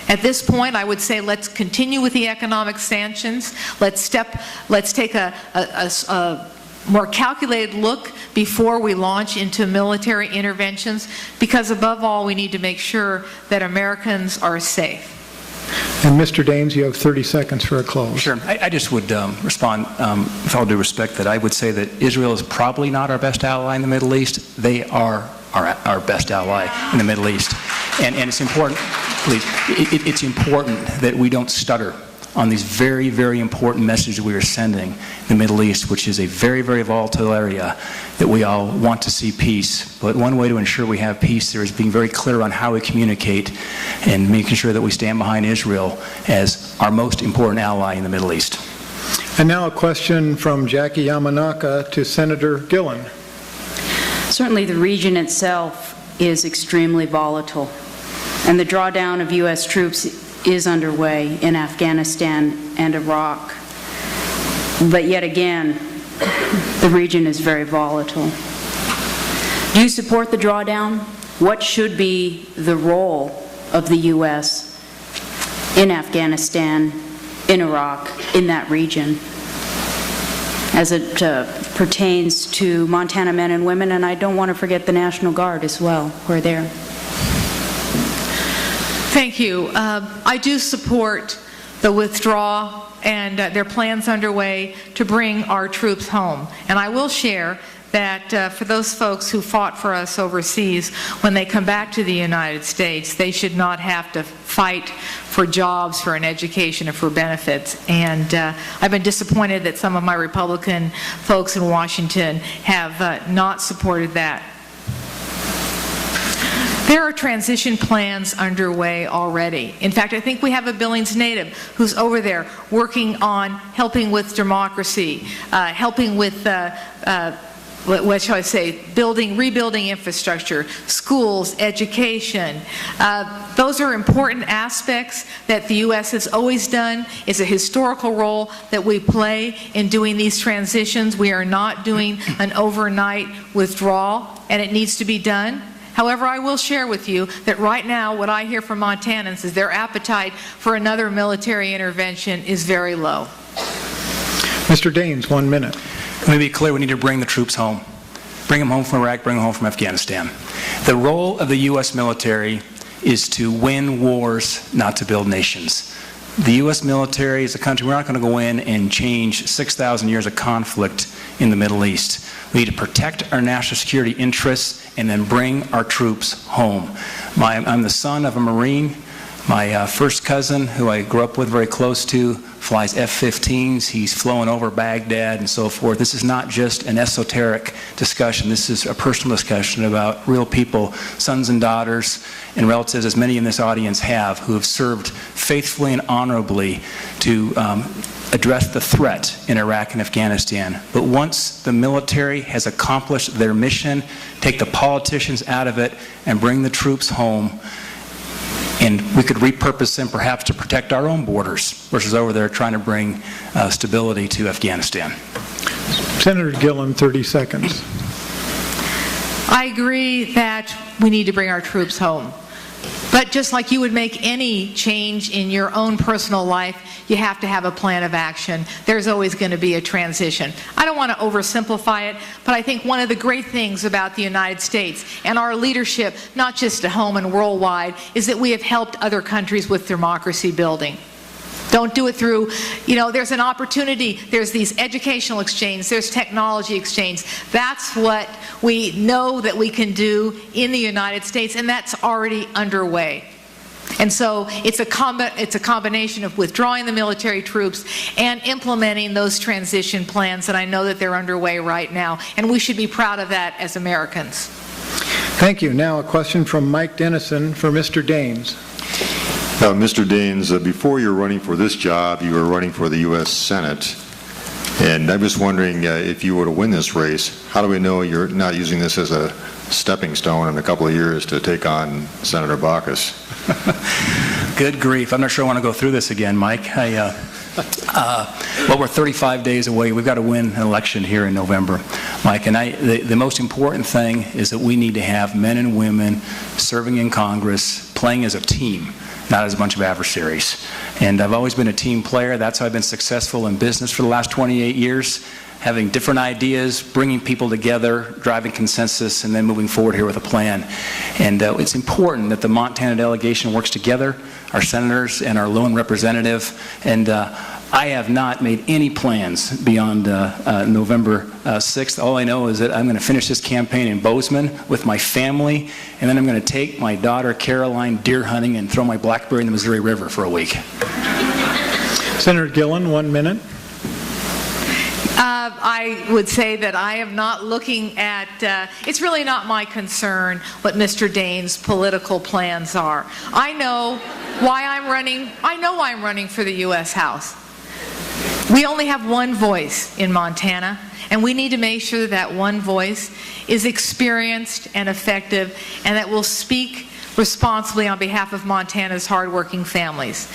Speaker 4: At this point, I would say let's continue with the economic sanctions. Let's take a more calculated look before we launch into military interventions, because above all, we need to make sure that Americans are safe.
Speaker 1: And Mr. Daines, you have 30 seconds for a close.
Speaker 3: Sure. I just would respond, with all due respect, that I would say that Israel is probably not our best ally in the Middle East. They are our best ally in the Middle East. And it's important, please, it's important that we don't stutter on these very, very important messages we are sending in the Middle East, which is a very, very volatile area that we all want to see peace. But one way to ensure we have peace there is being very clear on how we communicate and making sure that we stand behind Israel as our most important ally in the Middle East.
Speaker 1: And now a question from Jackie Yamanaka to Senator Gillan.
Speaker 6: Certainly the region itself is extremely volatile, and the drawdown of U.S. troops is underway in Afghanistan and Iraq. But yet again, the region is very volatile. Do you support the drawdown? What should be the role of the U.S. in Afghanistan, in Iraq, in that region, as it pertains to Montana men and women? And I don't want to forget the National Guard as well, who are there.
Speaker 4: Thank you. I do support the withdrawal and their plans underway to bring our troops home. And I will share that for those folks who fought for us overseas, when they come back to the United States, they should not have to fight for jobs, for an education, or for benefits. And I've been disappointed that some of my Republican folks in Washington have not supported that. There are transition plans underway already. In fact, I think we have a Billings native who's over there working on helping with democracy, helping with what shall I say, rebuilding infrastructure, schools, education. Those are important aspects that the U.S. has always done. It's a historical role that we play in doing these transitions. We are not doing an overnight withdrawal, and it needs to be done. However, I will share with you that right now what I hear from Montanans is their appetite for another military intervention is very low.
Speaker 1: Mr. Daines, 1 minute.
Speaker 3: Let me be clear, we need to bring the troops home. Bring them home from Iraq, bring them home from Afghanistan. The role of the U.S. military is to win wars, not to build nations. The U.S. military is a country, we're not going to go in and change 6,000 years of conflict in the Middle East. We need to protect our national security interests and then bring our troops home. I'm the son of a Marine. My first cousin, who I grew up with very close to, flies F-15s. He's flown over Baghdad and so forth. This is not just an esoteric discussion. This is a personal discussion about real people, sons and daughters and relatives, as many in this audience have, who have served faithfully and honorably to address the threat in Iraq and Afghanistan. But once the military has accomplished their mission, take the politicians out of it and bring the troops home, and we could repurpose them perhaps to protect our own borders versus over there trying to bring stability to Afghanistan.
Speaker 1: Senator Gillan, 30 seconds.
Speaker 4: I agree that we need to bring our troops home. But just like you would make any change in your own personal life, you have to have a plan of action. There's always going to be a transition. I don't want to oversimplify it, but I think one of the great things about the United States and our leadership, not just at home and worldwide, is that we have helped other countries with democracy building. Don't do it through, there's an opportunity, there's these educational exchanges, there's technology exchange. That's what we know that we can do in the United States, and that's already underway. And so it's a combination of withdrawing the military troops and implementing those transition plans, and I know that they're underway right now, and we should be proud of that as Americans.
Speaker 1: Thank you. Now a question from Mike Dennison for Mr. Daines.
Speaker 2: Mr. Daines, before you were running for this job, you were running for the U.S. Senate. And I'm just wondering if you were to win this race, how do we know you're not using this as a stepping stone in a couple of years to take on Senator Baucus?
Speaker 3: Good grief. I'm not sure I want to go through this again, Mike. Well, we're 35 days away. We've got to win an election here in November, Mike. And the most important thing is that we need to have men and women serving in Congress, playing as a team, not as a bunch of adversaries. And I've always been a team player. That's how I've been successful in business for the last 28 years, having different ideas, bringing people together, driving consensus, and then moving forward here with a plan. And it's important that the Montana delegation works together, our senators and our lone representative. And I have not made any plans beyond November 6th. All I know is that I'm going to finish this campaign in Bozeman with my family, and then I'm going to take my daughter Caroline deer hunting and throw my blackberry in the Missouri River for a week.
Speaker 1: Senator Gillan, 1 minute.
Speaker 4: I would say that I am not looking at, it's really not my concern what Mr. Daines' political plans are. I know why I'm running for the U.S. House. We only have one voice in Montana, and we need to make sure that one voice is experienced and effective, and that will speak responsibly on behalf of Montana's hardworking families.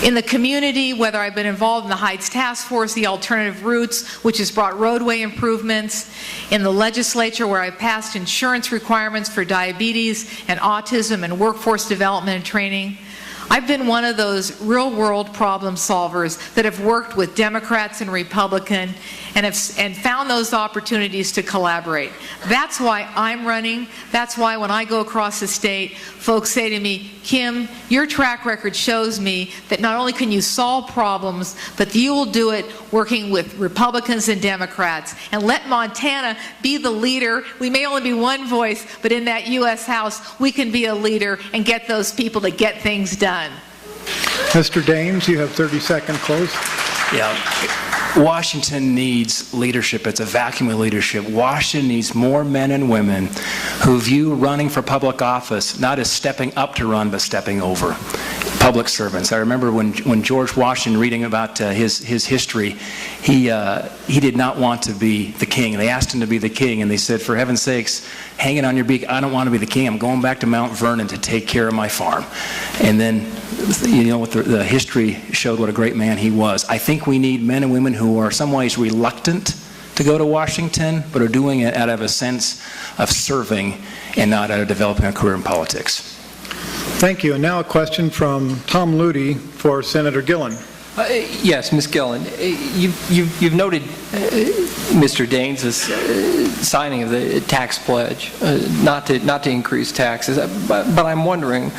Speaker 4: In the community, whether I've been involved in the Heights Task Force, the Alternative Routes, which has brought roadway improvements, in the legislature where I've passed insurance requirements for diabetes and autism and workforce development and training, I've been one of those real-world problem solvers that have worked with Democrats and Republicans and found those opportunities to collaborate. That's why I'm running. That's why when I go across the state, folks say to me, Kim, your track record shows me that not only can you solve problems, but you will do it working with Republicans and Democrats. And let Montana be the leader. We may only be one voice, but in that U.S. House, we can be a leader and get those people to get things done.
Speaker 1: Mr. Daines, you have 30 seconds close.
Speaker 3: Yeah. Washington needs leadership. It's a vacuum of leadership. Washington needs more men and women who view running for public office not as stepping up to run, but stepping over. Public servants. I remember when George Washington, reading about his history, he did not want to be the king. They asked him to be the king, and they said, for heaven's sakes, hang it on your beak, I don't want to be the king. I'm going back to Mount Vernon to take care of my farm. And then, you know, what the history showed what a great man he was. I think we need men and women who are in some ways reluctant to go to Washington, but are doing it out of a sense of serving and not out of developing a career in politics.
Speaker 1: Thank you. And now a question from Tom Ludy for Senator Gillan.
Speaker 5: Yes, Ms. Gillan, you've noted Mr. Daines' signing of the tax pledge, not to increase taxes, but I'm wondering,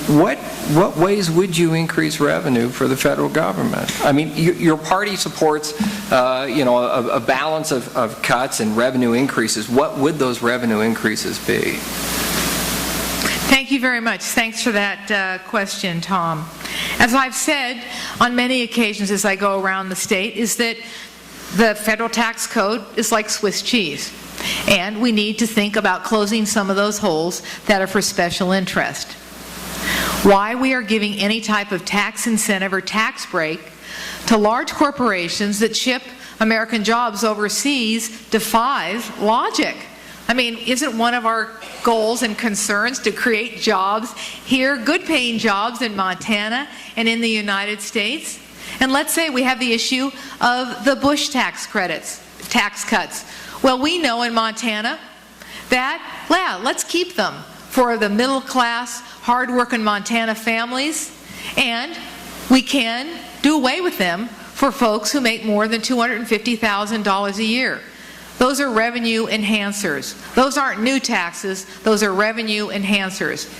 Speaker 5: what ways would you increase revenue for the federal government? I mean, your party supports, a balance of cuts and revenue increases. What would those revenue increases be?
Speaker 4: Thank you very much. Thanks for that question, Tom. As I've said on many occasions as I go around the state, is that the federal tax code is like Swiss cheese, and we need to think about closing some of those holes that are for special interest. Why we are giving any type of tax incentive or tax break to large corporations that ship American jobs overseas defies logic. I mean, isn't one of our goals and concerns to create jobs here, good-paying jobs in Montana and in the United States? And let's say we have the issue of the Bush tax cuts. Well, we know in Montana that, yeah, let's keep them for the middle-class, hard-working Montana families, and we can do away with them for folks who make more than $250,000 a year. Those are revenue enhancers. Those aren't new taxes, those are revenue enhancers.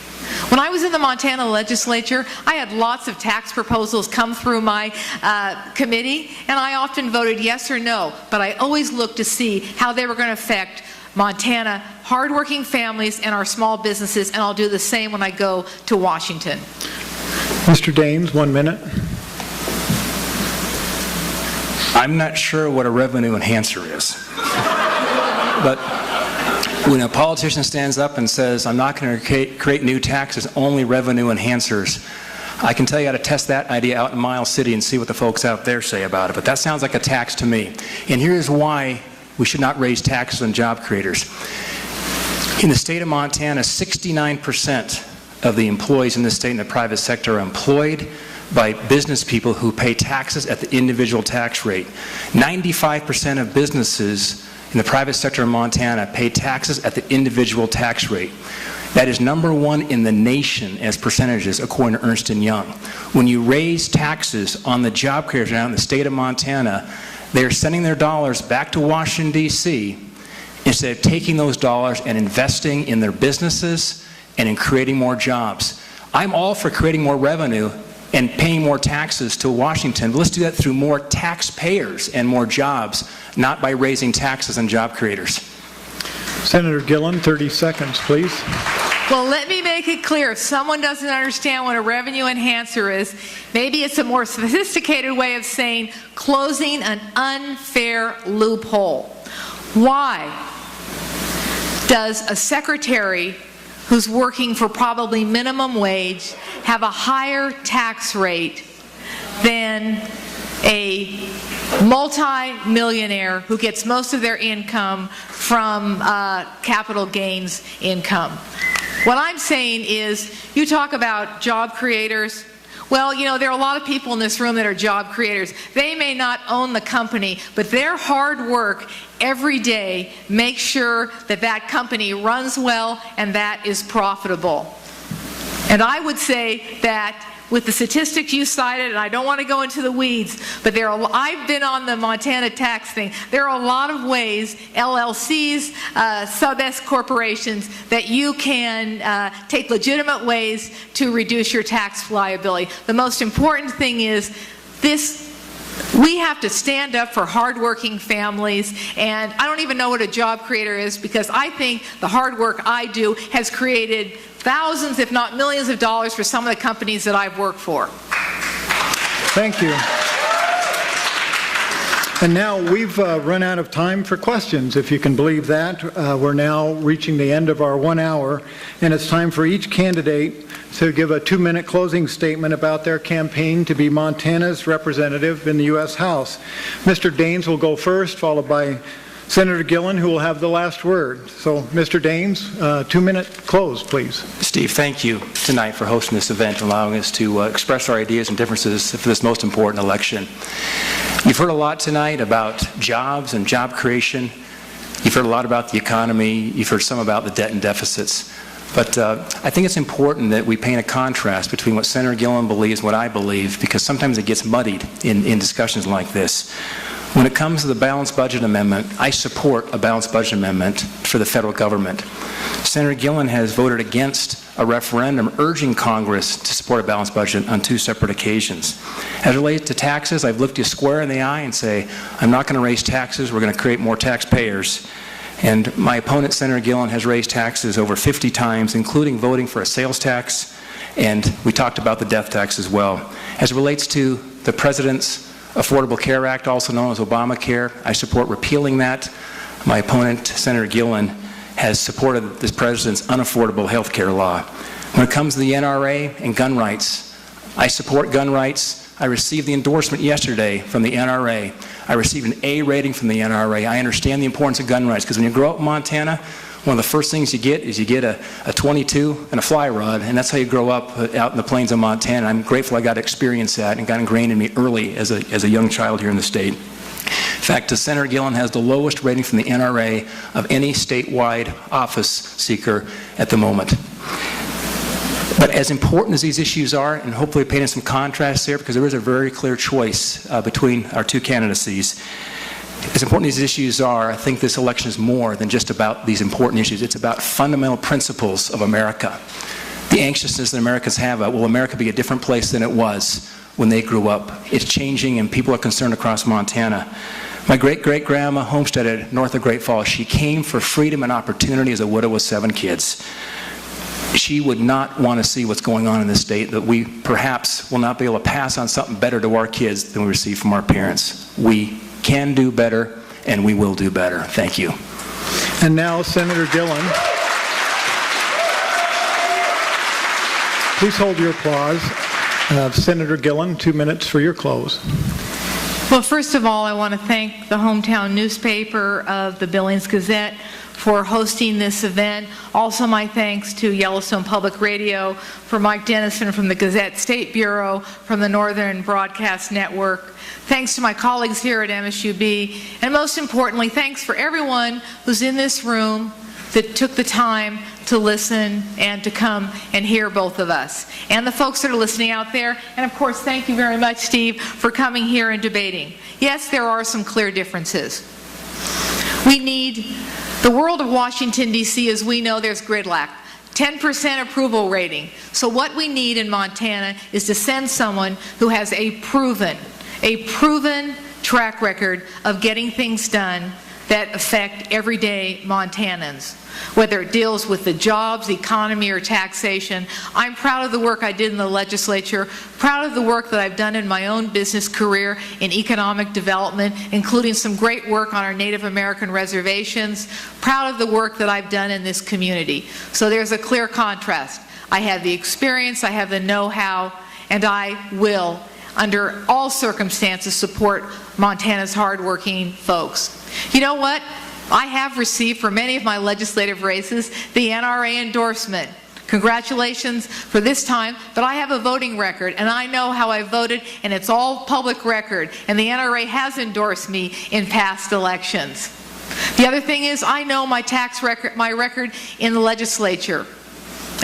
Speaker 4: When I was in the Montana legislature, I had lots of tax proposals come through my committee, and I often voted yes or no, but I always looked to see how they were going to affect Montana hardworking families and our small businesses, and I'll do the same when I go to Washington.
Speaker 1: Mr. Daines, 1 minute.
Speaker 3: I'm not sure what a revenue enhancer is. But when a politician stands up and says, I'm not going to create new taxes, only revenue enhancers, I can tell you how to test that idea out in Miles City and see what the folks out there say about it. But that sounds like a tax to me. And here's why we should not raise taxes on job creators. In the state of Montana, 69% of the employees in the state in the private sector are employed by business people who pay taxes at the individual tax rate. 95% of businesses in the private sector of Montana pay taxes at the individual tax rate. That is #1 in the nation as percentages, according to Ernst & Young. When you raise taxes on the job creators now in the state of Montana, they're sending their dollars back to Washington, D.C., instead of taking those dollars and investing in their businesses and in creating more jobs. I'm all for creating more revenue and paying more taxes to Washington. But let's do that through more taxpayers and more jobs, not by raising taxes on job creators.
Speaker 1: Senator Gillan, 30 seconds, please.
Speaker 4: Well, let me make make it clear, if someone doesn't understand what a revenue enhancer is, maybe it's a more sophisticated way of saying closing an unfair loophole. Why does a secretary who's working for probably minimum wage have a higher tax rate than a multi-millionaire who gets most of their income from capital gains income? What I'm saying is, you talk about job creators. Well, you know, there are a lot of people in this room that are job creators. They may not own the company, but their hard work every day makes sure that that company runs well and that is profitable. And I would say that with the statistics you cited, and I don't want to go into the weeds, but I've been on the Montana tax thing. There are a lot of ways, LLCs, sub-S corporations, that you can take legitimate ways to reduce your tax liability. The most important thing is we have to stand up for hardworking families, and I don't even know what a job creator is, because I think the hard work I do has created thousands, if not millions of dollars for some of the companies that I've worked for.
Speaker 1: Thank you. And now we've run out of time for questions, if you can believe that. We're now reaching the end of our 1 hour, and it's time for each candidate to give a 2-minute closing statement about their campaign to be Montana's representative in the U.S. House. Mr. Daines will go first, followed by Senator Gillan, who will have the last word. So, Mr. Daines, 2-minute close, please.
Speaker 3: Steve, thank you tonight for hosting this event, allowing us to express our ideas and differences for this most important election. You've heard a lot tonight about jobs and job creation. You've heard a lot about the economy. You've heard some about the debt and deficits. But I think it's important that we paint a contrast between what Senator Gillan believes and what I believe, because sometimes it gets muddied in discussions like this. When it comes to the balanced budget amendment, I support a balanced budget amendment for the federal government. Senator Gillan has voted against a referendum urging Congress to support a balanced budget on 2 separate occasions. As it relates to taxes, I've looked you square in the eye and say, I'm not going to raise taxes, we're going to create more taxpayers. And my opponent, Senator Gillan, has raised taxes over 50 times, including voting for a sales tax, and we talked about the death tax as well. As it relates to the President's Affordable Care Act, also known as Obamacare, I support repealing that. My opponent, Senator Gillan, has supported this President's unaffordable health care law. When it comes to the NRA and gun rights, I support gun rights. I received the endorsement yesterday from the NRA. I received an A rating from the NRA. I understand the importance of gun rights, because when you grow up in Montana, one of the first things you get is you get a .22 and a fly rod, and that's how you grow up out in the plains of Montana. I'm grateful I got to experience that and got ingrained in me early as a young child here in the state. In fact, Senator Gillan has the lowest rating from the NRA of any statewide office seeker at the moment. But as important as these issues are, and hopefully painting some contrast there, because there is a very clear choice between our 2 candidacies, as important as these issues are, I think this election is more than just about these important issues. It's about fundamental principles of America. The anxiousness that Americans have about, will America be a different place than it was when they grew up? It's changing, and people are concerned across Montana. My great-great-grandma homesteaded north of Great Falls. She came for freedom and opportunity as a widow with 7 kids. She would not want to see what's going on in this state, that we perhaps will not be able to pass on something better to our kids than we receive from our parents. We can do better, and we will do better. Thank you.
Speaker 1: And now, Senator Gillan. Please hold your applause. Senator Gillan, 2 minutes for your close.
Speaker 4: Well, first of all, I want to thank the hometown newspaper of the Billings Gazette for hosting this event. Also, my thanks to Yellowstone Public Radio, for Mike Dennison from the Gazette State Bureau, from the Northern Broadcast Network. Thanks to my colleagues here at MSUB, and most importantly, thanks for everyone who's in this room that took the time to listen and to come and hear both of us, and the folks that are listening out there. And of course, thank you very much, Steve, for coming here and debating. Yes, there are some clear differences. We need the world of Washington, D.C., as we know, there's gridlock. 10% approval rating. So what we need in Montana is to send someone who has a proven track record of getting things done that affect everyday Montanans. Whether it deals with the jobs, economy, or taxation, I'm proud of the work I did in the legislature, proud of the work that I've done in my own business career in economic development, including some great work on our Native American reservations, proud of the work that I've done in this community. So there's a clear contrast. I have the experience, I have the know-how, and I will, under all circumstances, support Montana's hardworking folks. You know what? I have received for many of my legislative races the NRA endorsement. Congratulations for this time, but I have a voting record, and I know how I voted, and it's all public record, and the NRA has endorsed me in past elections. The other thing is, I know my tax record, my record in the legislature,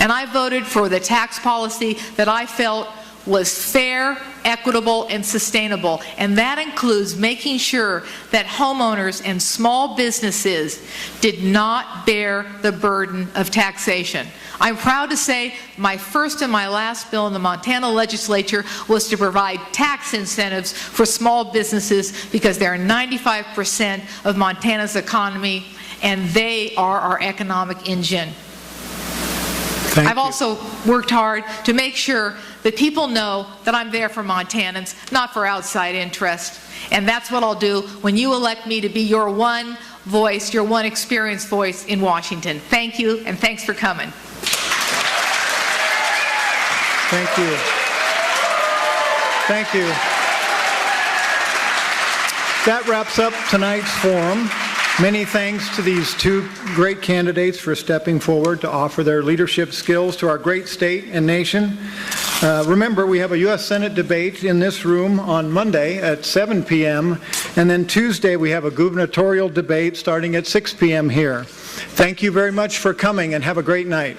Speaker 4: and I voted for the tax policy that I felt was fair, equitable, and sustainable. And that includes making sure that homeowners and small businesses did not bear the burden of taxation. I'm proud to say my first and my last bill in the Montana legislature was to provide tax incentives for small businesses because they're 95% of Montana's economy and they are our economic engine. I've also worked hard to make sure that people know that I'm there for Montanans, not for outside interest. And that's what I'll do when you elect me to be your one voice, your one experienced voice in Washington. Thank you, and thanks for coming.
Speaker 1: Thank you. Thank you. That wraps up tonight's forum. Many thanks to these two great candidates for stepping forward to offer their leadership skills to our great state and nation. Remember, we have a U.S. Senate debate in this room on Monday at 7 p.m., and then Tuesday we have a gubernatorial debate starting at 6 p.m. here. Thank you very much for coming, and have a great night.